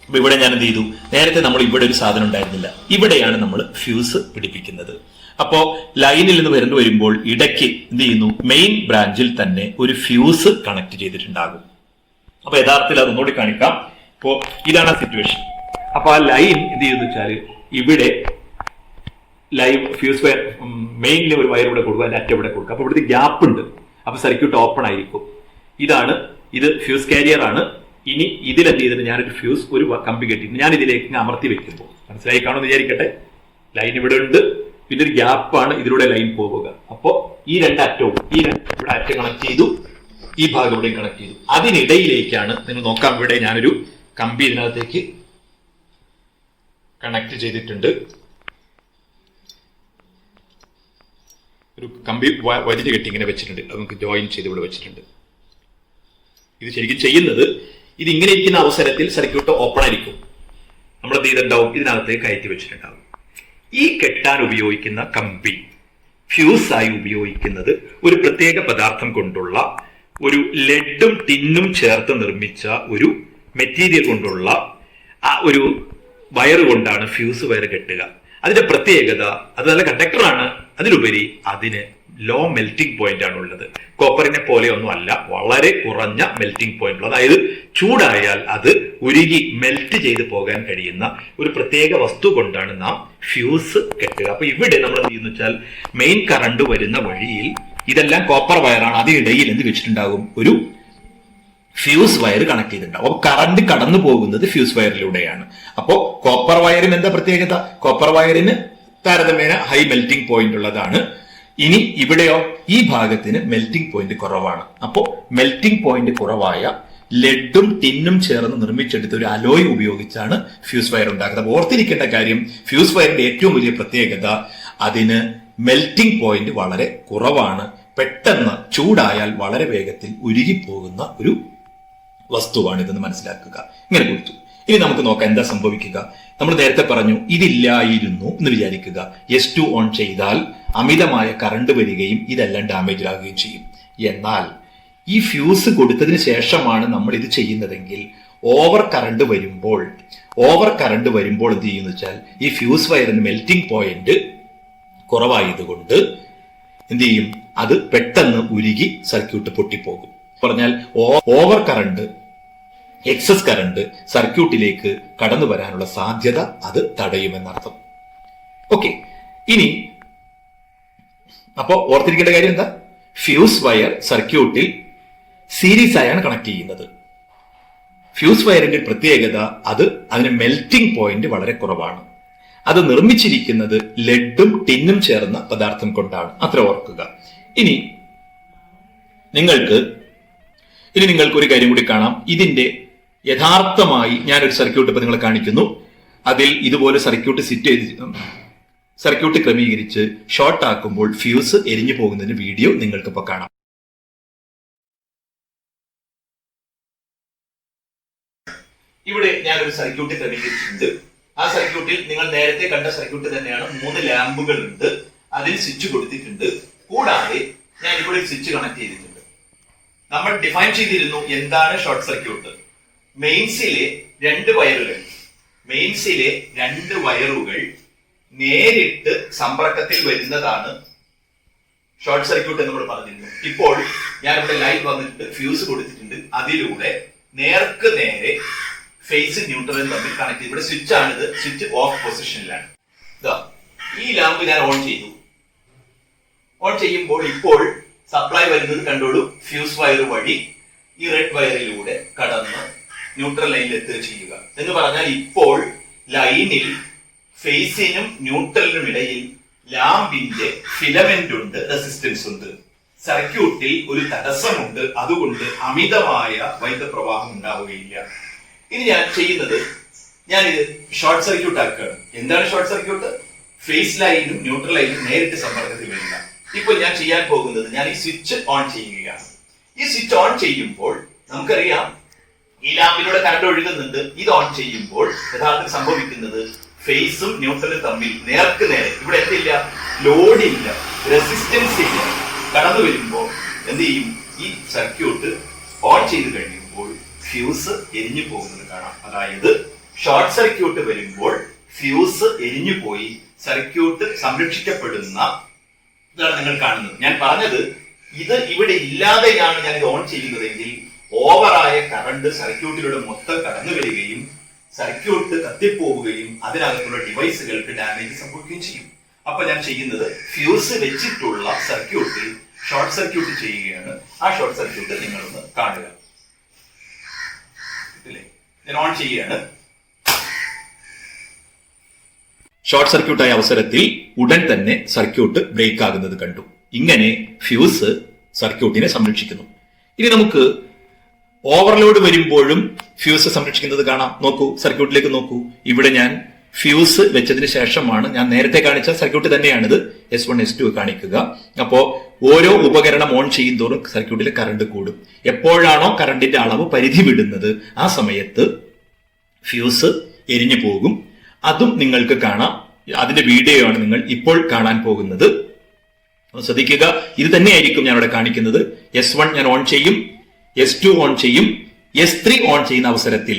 അപ്പൊ ഇവിടെ ഞാൻ എന്ത് ചെയ്തു? നേരത്തെ നമ്മൾ ഇവിടെ ഒരു സാധനം ഉണ്ടായിരുന്നില്ല, ഇവിടെയാണ് നമ്മൾ ഫ്യൂസ് പിടിപ്പിക്കുന്നത്. അപ്പോ ലൈനിൽ നിന്ന് വരുമ്പോൾ ഇടയ്ക്ക് എന്ത് ചെയ്യുന്നു? മെയിൻ ബ്രാഞ്ചിൽ തന്നെ ഒരു ഫ്യൂസ് കണക്ട് ചെയ്തിട്ടുണ്ടാകും. അപ്പൊ യഥാർത്ഥത്തിൽ അതൊന്നുകൂടി കാണിക്കാം. ഇപ്പോ ഇതാണ് ആ സിറ്റുവേഷൻ. അപ്പൊ ആ ലൈൻ എന്ത് ചെയ്യുന്ന വെച്ചാൽ ഇവിടെ ലൈവ് ഫ്യൂസ് വയർ, മെയിനിൽ ഒരു വയർ ഇവിടെ കൊടുക്കുക, അതിന്റെ അറ്റ ഇവിടെ കൊടുക്കുക. അപ്പൊ ഇവിടുത്തെ ഗ്യാപ്പ് ഉണ്ട്. അപ്പൊ സർക്യൂട്ട് ഓപ്പൺ ആയിരിക്കും. ഇത് ഫ്യൂസ് കാരിയർ ആണ്. ഇനി ഇതിലെന്ത് ചെയ്തിട്ട് ഞാനൊരു ഫ്യൂസ്, ഒരു കമ്പി കെട്ടിയിട്ട് ഞാൻ ഇതിലേക്ക് അമർത്തി വെക്കുമ്പോൾ, മനസ്സിലായി കാണുമെന്ന് വിചാരിക്കട്ടെ. ലൈൻ ഇവിടെ ഉണ്ട്, പിന്നെ ഒരു ഗ്യാപ്പാണ്, ഇതിലൂടെ ലൈൻ പോവുക. അപ്പോ ഈ രണ്ടറ്റവും, ഇവിടെ അറ്റം കണക്ട് ചെയ്തു, ഈ ഭാഗം ഇവിടെ കണക്ട് ചെയ്തു. അതിനിടയിലേക്കാണ് നിങ്ങൾ നോക്കാം, ഇവിടെ ഞാനൊരു കമ്പി ഇതിനകത്തേക്ക് കണക്ട് ചെയ്തിട്ടുണ്ട്. ഒരു കമ്പി വലിച്ചു കെട്ടി ഇങ്ങനെ വെച്ചിട്ടുണ്ട്. അത് നമുക്ക് ജോയിൻ ചെയ്ത് ഇവിടെ വെച്ചിട്ടുണ്ട്. ഇത് ശരിക്കും ചെയ്യുന്നത്, ഇത് ഇങ്ങനെ ഇരിക്കുന്ന അവസരത്തിൽ സർക്യൂട്ട് ഓപ്പൺ ആയിരിക്കും. നമ്മൾ എന്ത് ചെയ്തിട്ടുണ്ടാവും? ഇതിനകത്തേക്ക് കയറ്റി വെച്ചിട്ടുണ്ടാവും. ഈ കെട്ടാൻ ഉപയോഗിക്കുന്ന കമ്പി ഫ്യൂസായി ഉപയോഗിക്കുന്നത് ഒരു പ്രത്യേക പദാർത്ഥം കൊണ്ടുള്ള, ഒരു ലെഡും ടിന്നും ചേർത്ത് നിർമ്മിച്ച ഒരു മെറ്റീരിയൽ കൊണ്ടുള്ള ആ ഒരു വയർ കൊണ്ടാണ് ഫ്യൂസ് വയർ കെട്ടുക. അതിന്റെ പ്രത്യേകത, അത് നല്ല കണ്ടക്ടറാണ്, അതിലുപരി അതിന് ലോ മെൽറ്റിംഗ് പോയിന്റ് ആണ് ഉള്ളത്. കോപ്പറിനെ പോലെ ഒന്നും അല്ല, വളരെ കുറഞ്ഞ മെൽറ്റിംഗ് പോയിന്റ് ഉള്ളത്. അതായത് ചൂടായാൽ അത് ഉരുകി മെൽറ്റ് ചെയ്ത് പോകാൻ കഴിയുന്ന ഒരു പ്രത്യേക വസ്തു കൊണ്ടാണ് നാം ഫ്യൂസ് കെട്ടുക. അപ്പൊ ഇവിടെ നമ്മൾ എന്ത് ചെയ്യുന്ന വെച്ചാൽ, മെയിൻ കറണ്ട് വരുന്ന വഴിയിൽ, ഇതെല്ലാം കോപ്പർ വയറാണ്, അതിനിടയിൽ എന്ത് വെച്ചിട്ടുണ്ടാകും? ഒരു ഫ്യൂസ് വയർ കണക്ട് ചെയ്തിട്ടുണ്ടാവും. അപ്പൊ കറണ്ട് കടന്നു പോകുന്നത് ഫ്യൂസ് വയറിലൂടെയാണ്. അപ്പോ കോപ്പർ വയറിന് എന്താ പ്രത്യേകത? കോപ്പർ വയറിന് താരതമ്യേന ഹൈ മെൽറ്റിംഗ് പോയിന്റ് ഉള്ളതാണ്. ഇനി ഇവിടെയോ ഈ ഭാഗത്തിന് മെൽറ്റിംഗ് പോയിന്റ് കുറവാണ്. അപ്പോ മെൽറ്റിംഗ് പോയിന്റ് കുറവായ ലെഡും ടിന്നും ചേർന്ന് നിർമ്മിച്ചെടുത്ത ഒരു അലോയ് ഉപയോഗിച്ചാണ് ഫ്യൂസ് വയർ ഉണ്ടാക്കുന്നത്. അപ്പോൾ ഓർത്തിരിക്കേണ്ട കാര്യം, ഫ്യൂസ് വയറിന്റെ ഏറ്റവും വലിയ പ്രത്യേകത അതിന് മെൽറ്റിംഗ് പോയിന്റ് വളരെ കുറവാണ്. പെട്ടെന്ന് ചൂടായാൽ വളരെ വേഗത്തിൽ ഉരുകിപ്പോകുന്ന ഒരു വസ്തുവാണിതെന്ന് മനസ്സിലാക്കുക. ഇങ്ങനെ കൊടുത്തു. ഇനി നമുക്ക് നോക്കാം എന്താ സംഭവിക്കുക. നമ്മൾ നേരത്തെ പറഞ്ഞു ഇതില്ലായിരുന്നു എന്ന് വിചാരിക്കുക. S2 ഓൺ ചെയ്താൽ അമിതമായ കറണ്ട് വരികയും ഇതെല്ലാം ഡാമേജ് ആകുകയും ചെയ്യും. എന്നാൽ ഈ ഫ്യൂസ് കൊടുത്തതിന് ശേഷമാണ് നമ്മൾ ഇത് ചെയ്യുന്നതെങ്കിൽ ഓവർ കറണ്ട് വരുമ്പോൾ എന്ത് ചെയ്യുമെന്ന് വെച്ചാൽ ഈ ഫ്യൂസ് വയറിന് മെൽറ്റിംഗ് പോയിന്റ് കുറവായതുകൊണ്ട് എന്ത് ചെയ്യും, അത് പെട്ടെന്ന് ഉരുകി സർക്യൂട്ട് പൊട്ടിപ്പോകും. പറഞ്ഞാൽ ഓവർ കറണ്ട്, എക്സസ് കറണ്ട് സർക്യൂട്ടിലേക്ക് കടന്നു വരാനുള്ള സാധ്യത അത് തടയുമെന്നർത്ഥം. ഓക്കെ, ഇനി അപ്പോ ഓർത്തിരിക്കേണ്ട കാര്യം എന്താ, ഫ്യൂസ് വയർ സർക്യൂട്ടിൽ സീരീസ് ആയാണ് കണക്ട് ചെയ്യുന്നത്. ഫ്യൂസ് വയറിന്റെ പ്രത്യേകത അതിന് മെൽറ്റിംഗ് പോയിന്റ് വളരെ കുറവാണ്. അത് നിർമ്മിച്ചിരിക്കുന്നത് ലെഡും ടിന്നും ചേർന്ന പദാർത്ഥം കൊണ്ടാണ്, അത്ര ഓർക്കുക. ഇനി നിങ്ങൾക്ക് ഒരു കാര്യം കൂടി കാണാം. ഇതിന്റെ യഥാർത്ഥമായി ഞാനൊരു സർക്യൂട്ട് ഇപ്പൊ നിങ്ങളെ കാണിക്കുന്നു. അതിൽ ഇതുപോലെ സർക്യൂട്ട് ക്രമീകരിച്ച് ഷോർട്ട് ആക്കുമ്പോൾ ഫ്യൂസ് എരിഞ്ഞു പോകുന്നതിന് വീഡിയോ നിങ്ങൾക്കിപ്പോ കാണാം. ഇവിടെ ഞാനൊരു സർക്യൂട്ട് ക്രമീകരിച്ചിട്ടുണ്ട്. ആ സർക്യൂട്ടിൽ നിങ്ങൾ നേരത്തെ കണ്ട സർക്യൂട്ട് തന്നെയാണ്. 3 ലാമ്പുകൾ ഉണ്ട്, അതിൽ സ്വിച്ച് കൊടുത്തിട്ടുണ്ട്. കൂടാതെ ഞാൻ ഇവിടെ സ്വിച്ച് കണക്ട് ചെയ്തിട്ടുണ്ട്. നമ്മൾ ഡിഫൈൻ ചെയ്തിരുന്നു എന്താണ് ഷോർട്ട് സർക്യൂട്ട്. മെയിൻസിലെ 2 വയറുകൾ നേരിട്ട് സമ്പർക്കത്തിൽ വരുന്നതാണ് ഷോർട്ട് സർക്യൂട്ട് എന്ന് നമ്മൾ പറഞ്ഞിരുന്നു. ഇപ്പോൾ ഞാൻ ഇവിടെ ലൈറ്റ് വന്നിട്ടുണ്ട്, ഫ്യൂസ് കൊടുത്തിട്ടുണ്ട്. അതിലൂടെ നേർക്ക് നേരെ ഫേസ് ന്യൂട്രലും തമ്മിൽ കണക്ട് ചെയ്തു. ഇവിടെ സ്വിച്ച് ആണിത്, സ്വിച്ച് ഓഫ് പൊസിഷനിലാണ്. ഈ ലാമ്പ് ഞാൻ ഓൺ ചെയ്തു. ഓൺ ചെയ്യുമ്പോൾ ഇപ്പോൾ സപ്ലൈ വരുന്നത് കണ്ടോളൂ. ഫ്യൂസ് വയർ വഴി ഈ റെഡ് വയറിലൂടെ കടന്ന് ന്യൂട്രൽ ലൈനിൽ എത്തുക ചെയ്യുക എന്ന് പറഞ്ഞാൽ ഇപ്പോൾ ലൈനിൽ ഫേസിനും ന്യൂട്രലിനും ഇടയിൽ ലാമ്പിന്റെ ഫിലമെന്റ് ഉണ്ട്, റെസിസ്റ്റൻസ് ഉണ്ട്. സർക്യൂട്ടിൽ ഒരു തടസ്സമുണ്ട്, അതുകൊണ്ട് അമിതമായ വൈദ്യുത പ്രവാഹം ഉണ്ടാവുകയില്ല. ഇനി ഞാൻ ചെയ്യുന്നത്, ഞാനിത് ഷോർട്ട് സർക്യൂട്ട് ആക്കുകയാണ്. എന്താണ് ഷോർട്ട് സർക്യൂട്ട്? ഫേസ് ലൈനും ന്യൂട്രൽ ലൈനും നേരിട്ട് സമ്പർക്കത്തിൽ വരില്ല. ഇപ്പോൾ ഞാൻ ചെയ്യാൻ പോകുന്നത്, ഞാൻ ഈ സ്വിച്ച് ഓൺ ചെയ്യുകയാണ്. ഈ സ്വിച്ച് ഓൺ ചെയ്യുമ്പോൾ നമുക്കറിയാം ഈ ലാമ്പിലൂടെ കറണ്ട് ഒഴുകുന്നുണ്ട്. ഇത് ഓൺ ചെയ്യുമ്പോൾ യഥാർത്ഥത്തിൽ സംഭവിക്കുന്നത് ഫേസും ന്യൂട്രലും തമ്മിൽ നേർക്ക് നേരെ, ഇവിടെ എന്തില്ല, ലോഡില്ല, റെസിസ്റ്റൻസ് ഇല്ല, കടന്നു വരുമ്പോൾ എന്ത് ചെയ്യും, ഈ സർക്യൂട്ട് ഓൺ ചെയ്ത് കഴിയുമ്പോൾ ഫ്യൂസ് എരിഞ്ഞു പോകുന്നത് കാണാം. അതായത് ഷോർട്ട് സർക്യൂട്ട് വരുമ്പോൾ ഫ്യൂസ് എരിഞ്ഞു പോയി സർക്യൂട്ട് സംരക്ഷിക്കപ്പെടുന്ന ഇതാണ് നിങ്ങൾ കാണുന്നത്. ഞാൻ പറഞ്ഞത് ഇത് ഇവിടെ ഇല്ലാതെയാണ് ഞാൻ ഇത് ഓൺ ചെയ്യുന്നതെങ്കിൽ ഓവറായ കറണ്ട് സർക്യൂട്ടിലൂടെ മൊത്തം കടന്നു വരികയും സർക്യൂട്ട് കത്തിപ്പോവുകയും അതിനകത്തുള്ള ഡിവൈസുകൾക്ക് ഡാമേജ് സംഭവിക്കുകയും ചെയ്യും. അപ്പൊ ഞാൻ ചെയ്യുന്നത് ഫ്യൂസ് വെച്ചിട്ടുള്ള സർക്യൂട്ടിൽ ഷോർട്ട് സർക്യൂട്ട് ചെയ്യുകയാണ്. ആ ഷോർട്ട് സർക്യൂട്ട് നിങ്ങളൊന്ന് കാണുക. ഞാൻ ഓൺ ചെയ്യുകയാണ്. ഷോർട്ട് സർക്യൂട്ടായ അവസരത്തിൽ ഉടൻ തന്നെ സർക്യൂട്ട് ബ്രേക്ക് ആകുന്നത് കണ്ടു. ഇങ്ങനെ ഫ്യൂസ് സർക്യൂട്ടിനെ സംരക്ഷിക്കുന്നു. ഇനി നമുക്ക് ഓവർലോഡ് വരുമ്പോഴും ഫ്യൂസ് സംരക്ഷിക്കുന്നത് കാണാം. നോക്കൂ, സർക്യൂട്ടിലേക്ക് നോക്കൂ. ഇവിടെ ഞാൻ ഫ്യൂസ് വെച്ചതിന് ശേഷമാണ്, ഞാൻ നേരത്തെ കാണിച്ച സർക്യൂട്ട് തന്നെയാണിത്, S1 S2 കാണിക്കുക. അപ്പോ ഓരോ ഉപകരണം ഓൺ ചെയ്യും തോറും സർക്യൂട്ടിൽ കറണ്ട് കൂടും. എപ്പോഴാണോ കറണ്ടിന്റെ അളവ് പരിധി വിടുന്നത് ആ സമയത്ത് ഫ്യൂസ് എരിഞ്ഞു പോകും. അതും നിങ്ങൾക്ക് കാണാം. അതിന്റെ വീഡിയോ ആണ് നിങ്ങൾ ഇപ്പോൾ കാണാൻ പോകുന്നത്. ശ്രദ്ധിക്കുക, ഇത് തന്നെയായിരിക്കും ഞാൻ ഇവിടെ കാണിക്കുന്നത്. S1 ഞാൻ ഓൺ ചെയ്യും, S2 ഓൺ ചെയ്യും, S3 ഓൺ ചെയ്യുന്ന അവസരത്തിൽ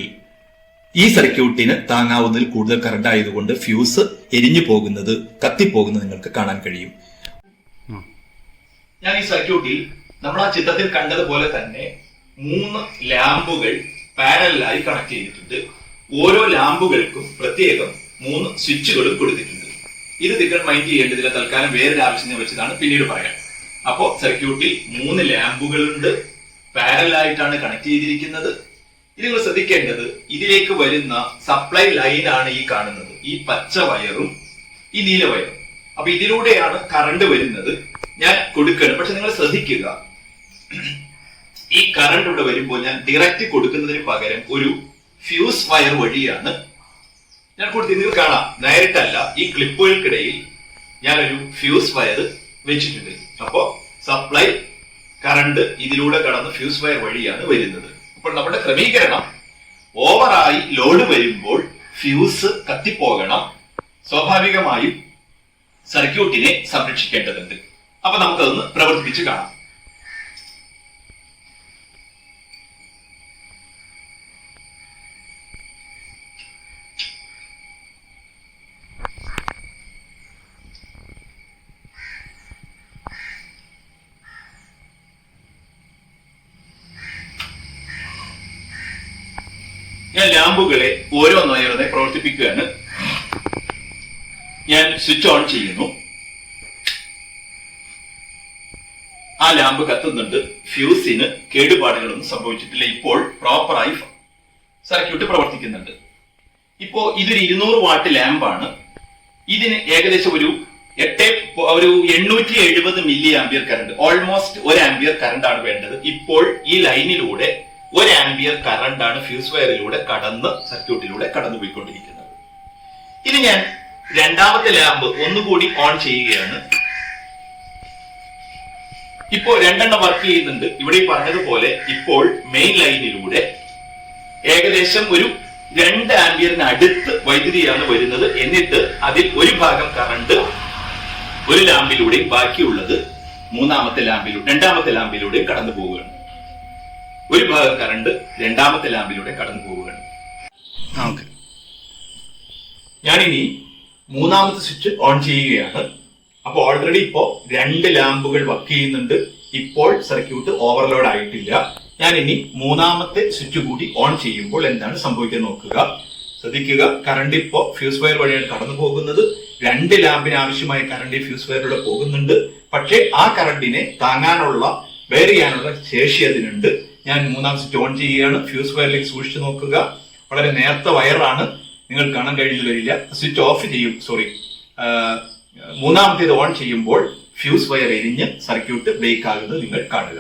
ഈ സർക്യൂട്ടിന് താങ്ങാവുന്നതിൽ കൂടുതൽ കറണ്ട് ആയതുകൊണ്ട് ഫ്യൂസ് എരിഞ്ഞു പോകുന്നത്, കത്തിപ്പോകുന്നത് നിങ്ങൾക്ക് കാണാൻ കഴിയും. ഞാൻ ഈ സർക്യൂട്ടിൽ നമ്മൾ ആ ചിത്രത്തിൽ കണ്ടതുപോലെ തന്നെ 3 ലാമ്പുകൾ പാരലലായി കണക്ട് ചെയ്തിട്ടുണ്ട്. ഓരോ ലാമ്പുകൾക്കും പ്രത്യേകം 3 സ്വിച്ചുകളും കൊടുത്തിട്ടുണ്ട്. ഇത് നിങ്ങൾ മൈൻഡ് ചെയ്യേണ്ടതില്ല, തൽക്കാലം വേറൊരു ആവശ്യം വെച്ചതാണ്, പിന്നീട് പറയാം. അപ്പോ സർക്യൂട്ടിൽ 3 ലാമ്പുകളുണ്ട്, പാരലലായിട്ടാണ് കണക്ട് ചെയ്തിരിക്കുന്നത്. ഇത് നിങ്ങൾ ശ്രദ്ധിക്കേണ്ടത്, ഇതിലേക്ക് വരുന്ന സപ്ലൈ ലൈനാണ് ഈ കാണുന്നത്, ഈ പച്ച വയറും ഈ നീല വയറും. അപ്പൊ ഇതിലൂടെയാണ് കറണ്ട് വരുന്നത്. ഞാൻ കൊടുക്കണം, പക്ഷെ നിങ്ങൾ ശ്രദ്ധിക്കുക, ഈ കറണ്ട് ഇവിടെ വരുമ്പോൾ ഞാൻ ഡയറക്റ്റ് കൊടുക്കുന്നതിന് പകരം ഒരു ഫ്യൂസ് വയർ വഴിയാണ് ഞാൻ കൊടുത്തത്. നിങ്ങൾ കാണാം, നേരിട്ടല്ല, ഈ ക്ലിപ്പുകൾക്കിടയിൽ ഞാനൊരു ഫ്യൂസ് വയർ വെച്ചിട്ടുണ്ട്. അപ്പോ സപ്ലൈ കറണ്ട് ഇതിലൂടെ കടന്ന് ഫ്യൂസ് വയർ വഴിയാണ് വരുന്നത്. അപ്പോൾ നമ്മുടെ ക്രമീകരണം ഓവറായി ലോഡ് വരുമ്പോൾ ഫ്യൂസ് കത്തിപ്പോകണം. സ്വാഭാവികമായും സർക്യൂട്ടിനെ സംരക്ഷിക്കേണ്ടതുണ്ട്. അപ്പൊ നമുക്കതൊന്ന് പ്രവർത്തിപ്പിച്ച് കാണാം. ഞാൻ ലാമ്പുകളെ ഓരോന്നോരോന്നെ പ്രവർത്തിപ്പിക്കുകയാണ്. ഞാൻ സ്വിച്ച് ഓൺ ചെയ്യുന്നു. ആ ലാമ്പ് കത്തുന്നുണ്ട്. ഫ്യൂസിന് കേടുപാടുകളൊന്നും സംഭവിച്ചിട്ടില്ല. ഇപ്പോൾ പ്രോപ്പറായി സർക്യൂട്ട് പ്രവർത്തിക്കുന്നുണ്ട്. ഇപ്പോ ഇതൊരു 200 വാട്ട് ലാമ്പാണ്. ഇതിന് ഏകദേശം ഒരു 870 milli ampere current, almost 1 ampere current ആണ് വേണ്ടത്. ഇപ്പോൾ ഈ ലൈനിലൂടെ 1 ആംപിയർ കറണ്ട് ആണ് ഫ്യൂസ് വയറിലൂടെ സർക്യൂട്ടിലൂടെ കടന്നുപോയിക്കൊണ്ടിരിക്കുന്നത്. ഇനി ഞാൻ രണ്ടാമത്തെ ലാമ്പ് ഒന്നുകൂടി ഓൺ ചെയ്യുകയാണ്. ഇപ്പോൾ 2 വർക്ക് ചെയ്യുന്നുണ്ട്. ഇവിടെ പറഞ്ഞതുപോലെ ഇപ്പോൾ മെയിൻ ലൈനിലൂടെ ഏകദേശം ഒരു 2 ആംപിയറിന് അടുത്ത് വൈദ്യുതിയാണ് വരുന്നത്. എന്നിട്ട് അതിൽ ഒരു ഭാഗം കറണ്ട് ഒരു ലാമ്പിലൂടെയും ബാക്കിയുള്ളത് രണ്ടാമത്തെ ലാമ്പിലൂടെയും കടന്നു പോവുകയാണ്. ഒരു ഭാഗം കറണ്ട് രണ്ടാമത്തെ ലാമ്പിലൂടെ കടന്നു പോവുകയാണ്. ഞാനിനി മൂന്നാമത്തെ സ്വിച്ച് ഓൺ ചെയ്യുകയാണ്. അപ്പൊ ഓൾറെഡി ഇപ്പോ 2 ലാമ്പുകൾ വർക്ക് ചെയ്യുന്നുണ്ട്. ഇപ്പോൾ സർക്യൂട്ട് ഓവർലോഡ് ആയിട്ടില്ല. ഞാൻ ഇനി മൂന്നാമത്തെ സ്വിച്ച് കൂടി ഓൺ ചെയ്യുമ്പോൾ എന്താണ് സംഭവിക്കാൻ നോക്കുക. ശ്രദ്ധിക്കുക, കറണ്ട് ഇപ്പോ ഫ്യൂസ് വയർ വഴിയാണ് കടന്നു പോകുന്നത്. 2 ലാമ്പിന് ആവശ്യമായ കറണ്ട് ഫ്യൂസ് വയറിലൂടെ പോകുന്നുണ്ട്. പക്ഷേ ആ കറണ്ടിനെ താങ്ങാനുള്ള, ബെയർ ചെയ്യാനുള്ള ശേഷി അതിനുണ്ട്. ഞാൻ മൂന്നാം സ്വിച്ച് ഓൺ ചെയ്യുകയാണ്. ഫ്യൂസ് വയറിലേക്ക് സൂക്ഷിച്ചു നോക്കുക. വളരെ നേർത്ത വയറാണ്, നിങ്ങൾ കാണാൻ കഴിഞ്ഞു വരില്ല. സ്വിച്ച് ഓഫ് ചെയ്യും, മൂന്നാമത്തേത് ഓൺ ചെയ്യുമ്പോൾ ഫ്യൂസ് വയർ എരിഞ്ഞ് സർക്യൂട്ട് ബ്രേക്ക് ആകുന്നത് നിങ്ങൾ കാണുക.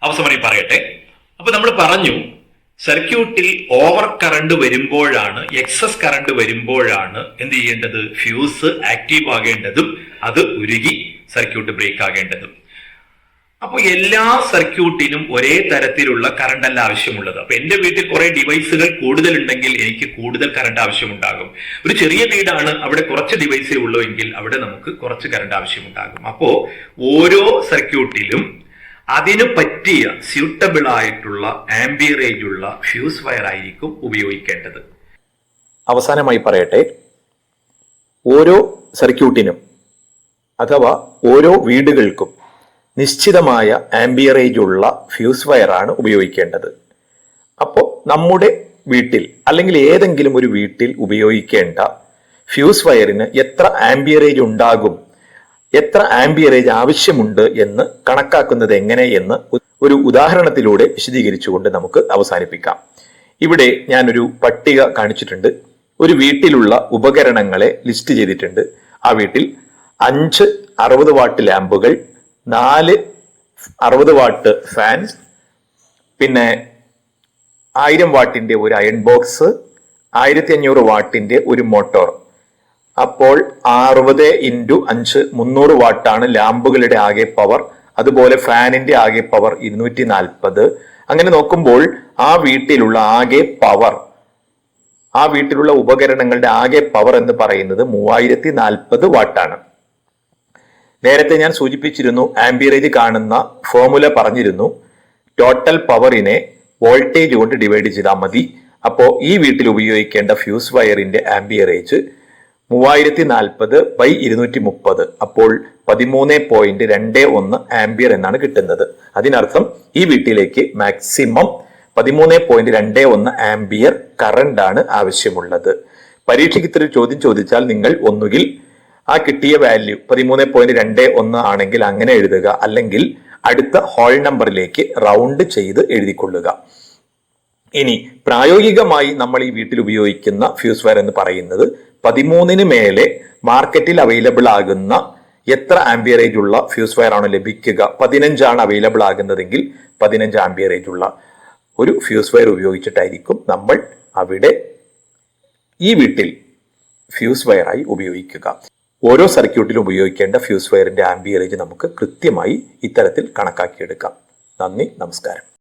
അവസാനം പറയട്ടെ. അപ്പൊ നമ്മൾ പറഞ്ഞു, സർക്യൂട്ടിൽ ഓവർ കറണ്ട് വരുമ്പോഴാണ്, എക്സസ് കറണ്ട് വരുമ്പോഴാണ് എന്ത് ചെയ്യേണ്ടത്, ഫ്യൂസ് ആക്റ്റീവ് ആകേണ്ടതും അത് ഉരുകി സർക്യൂട്ട് ബ്രേക്ക് ആകേണ്ടതും. അപ്പോൾ എല്ലാ സർക്യൂട്ടിനും ഒരേ തരത്തിലുള്ള കറണ്ട് അല്ല ആവശ്യമുള്ളത്. അപ്പൊ എന്റെ വീട്ടിൽ കുറെ ഡിവൈസുകൾ കൂടുതൽ ഉണ്ടെങ്കിൽ എനിക്ക് കൂടുതൽ കറണ്ട് ആവശ്യമുണ്ടാകും. ഒരു ചെറിയ വീടാണ്, അവിടെ കുറച്ച് ഡിവൈസേ ഉള്ളൂ എങ്കിൽ അവിടെ നമുക്ക് കുറച്ച് കറണ്ട് ആവശ്യമുണ്ടാകും. അപ്പോ ഓരോ സർക്യൂട്ടിലും അതിന് പറ്റിയ സ്യൂട്ടബിൾ ആയിട്ടുള്ള ആംബിയറേജ് ഉള്ള ഫ്യൂസ് വയർ ആയിരിക്കും ഉപയോഗിക്കേണ്ടത്. അവസാനമായി പറയട്ടെ, ഓരോ സർക്യൂട്ടിനും അഥവാ ഓരോ വീടുകൾക്കും നിശ്ചിതമായ ആംബിയറേജ് ഉള്ള ഫ്യൂസ് വയറാണ് ഉപയോഗിക്കേണ്ടത്. അപ്പോൾ നമ്മുടെ വീട്ടിൽ അല്ലെങ്കിൽ ഏതെങ്കിലും ഒരു വീട്ടിൽ ഉപയോഗിക്കേണ്ട ഫ്യൂസ് വയറിന് എത്ര ആംബിയറേജ് ഉണ്ടാകും, എത്ര ആംബിയറേജ് ആവശ്യമുണ്ട് എന്ന് കണക്കാക്കുന്നത് എങ്ങനെ എന്ന് ഒരു ഉദാഹരണത്തിലൂടെ വിശദീകരിച്ചുകൊണ്ട് നമുക്ക് അവസാനിപ്പിക്കാം. ഇവിടെ ഞാനൊരു പട്ടിക കാണിച്ചിട്ടുണ്ട്. ഒരു വീട്ടിലുള്ള ഉപകരണങ്ങളെ ലിസ്റ്റ് ചെയ്തിട്ടുണ്ട്. ആ വീട്ടിൽ 5 60 വാട്ട് ലാമ്പുകൾ, 4 60 വാട്ട് ഫാൻസ്, പിന്നെ 1000 വാട്ടിന്റെ ഒരു അയൺ ബോക്സ്, 1500 വാട്ടിന്റെ ഒരു മോട്ടോർ. അപ്പോൾ 60 × 5 300 വാട്ടാണ് ലാമ്പുകളുടെ ആകെ പവർ. അതുപോലെ ഫാനിന്റെ ആകെ പവർ 240. അങ്ങനെ നോക്കുമ്പോൾ ആ വീട്ടിലുള്ള ആകെ പവർ, ആ വീട്ടിലുള്ള ഉപകരണങ്ങളുടെ ആകെ പവർ എന്ന് പറയുന്നത് 3040 വാട്ടാണ്. നേരത്തെ ഞാൻ സൂചിപ്പിച്ചിരുന്നു, ആംബിയറേജ് കാണുന്ന ഫോർമുല പറഞ്ഞിരുന്നു. ടോട്ടൽ പവറിനെ വോൾട്ടേജ് കൊണ്ട് ഡിവൈഡ് ചെയ്താൽ മതി. അപ്പോൾ ഈ വീട്ടിൽ ഉപയോഗിക്കേണ്ട ഫ്യൂസ് വയറിന്റെ ആംബിയറേജ് 3040/230. അപ്പോൾ 13.21 ആംബിയർ എന്നാണ് കിട്ടുന്നത്. അതിനർത്ഥം ഈ വീട്ടിലേക്ക് മാക്സിമം 13.21 ആംബിയർ കറണ്ട് ആണ് ആവശ്യമുള്ളത്. പരീക്ഷയ്ക്ക് ഇത്ര ചോദ്യം ചോദിച്ചാൽ നിങ്ങൾ ഒന്നുകിൽ ആ കിട്ടിയ വാല്യൂ 13.21 ആണെങ്കിൽ അങ്ങനെ എഴുതുക, അല്ലെങ്കിൽ അടുത്ത ഹോൾ നമ്പറിലേക്ക് റൗണ്ട് ചെയ്ത് എഴുതിക്കൊള്ളുക. ഇനി പ്രായോഗികമായി നമ്മൾ ഈ വീട്ടിൽ ഉപയോഗിക്കുന്ന ഫ്യൂസ് വയർ എന്ന് പറയുന്നത് 13 മേലെ മാർക്കറ്റിൽ അവൈലബിൾ ആകുന്ന എത്ര ആംബിയറേജ് ഉള്ള ഫ്യൂസ് വയർ ആണ് ലഭിക്കുക, 15 ആണ് അവൈലബിൾ ആകുന്നതെങ്കിൽ 15 ആംബിയറേജ് ഉള്ള ഒരു ഫ്യൂസ് വയർ ഉപയോഗിച്ചിട്ടായിരിക്കും നമ്മൾ അവിടെ ഈ വീട്ടിൽ ഫ്യൂസ് വയറായി ഉപയോഗിക്കുക. ഓരോ സർക്യൂട്ടിലും ഉപയോഗിക്കേണ്ട ഫ്യൂസ് വയറിന്റെ ആംബിയറേജ് നമുക്ക് കൃത്യമായി ഇത്തരത്തിൽ കണക്കാക്കിയെടുക്കാം. നന്ദി, നമസ്കാരം.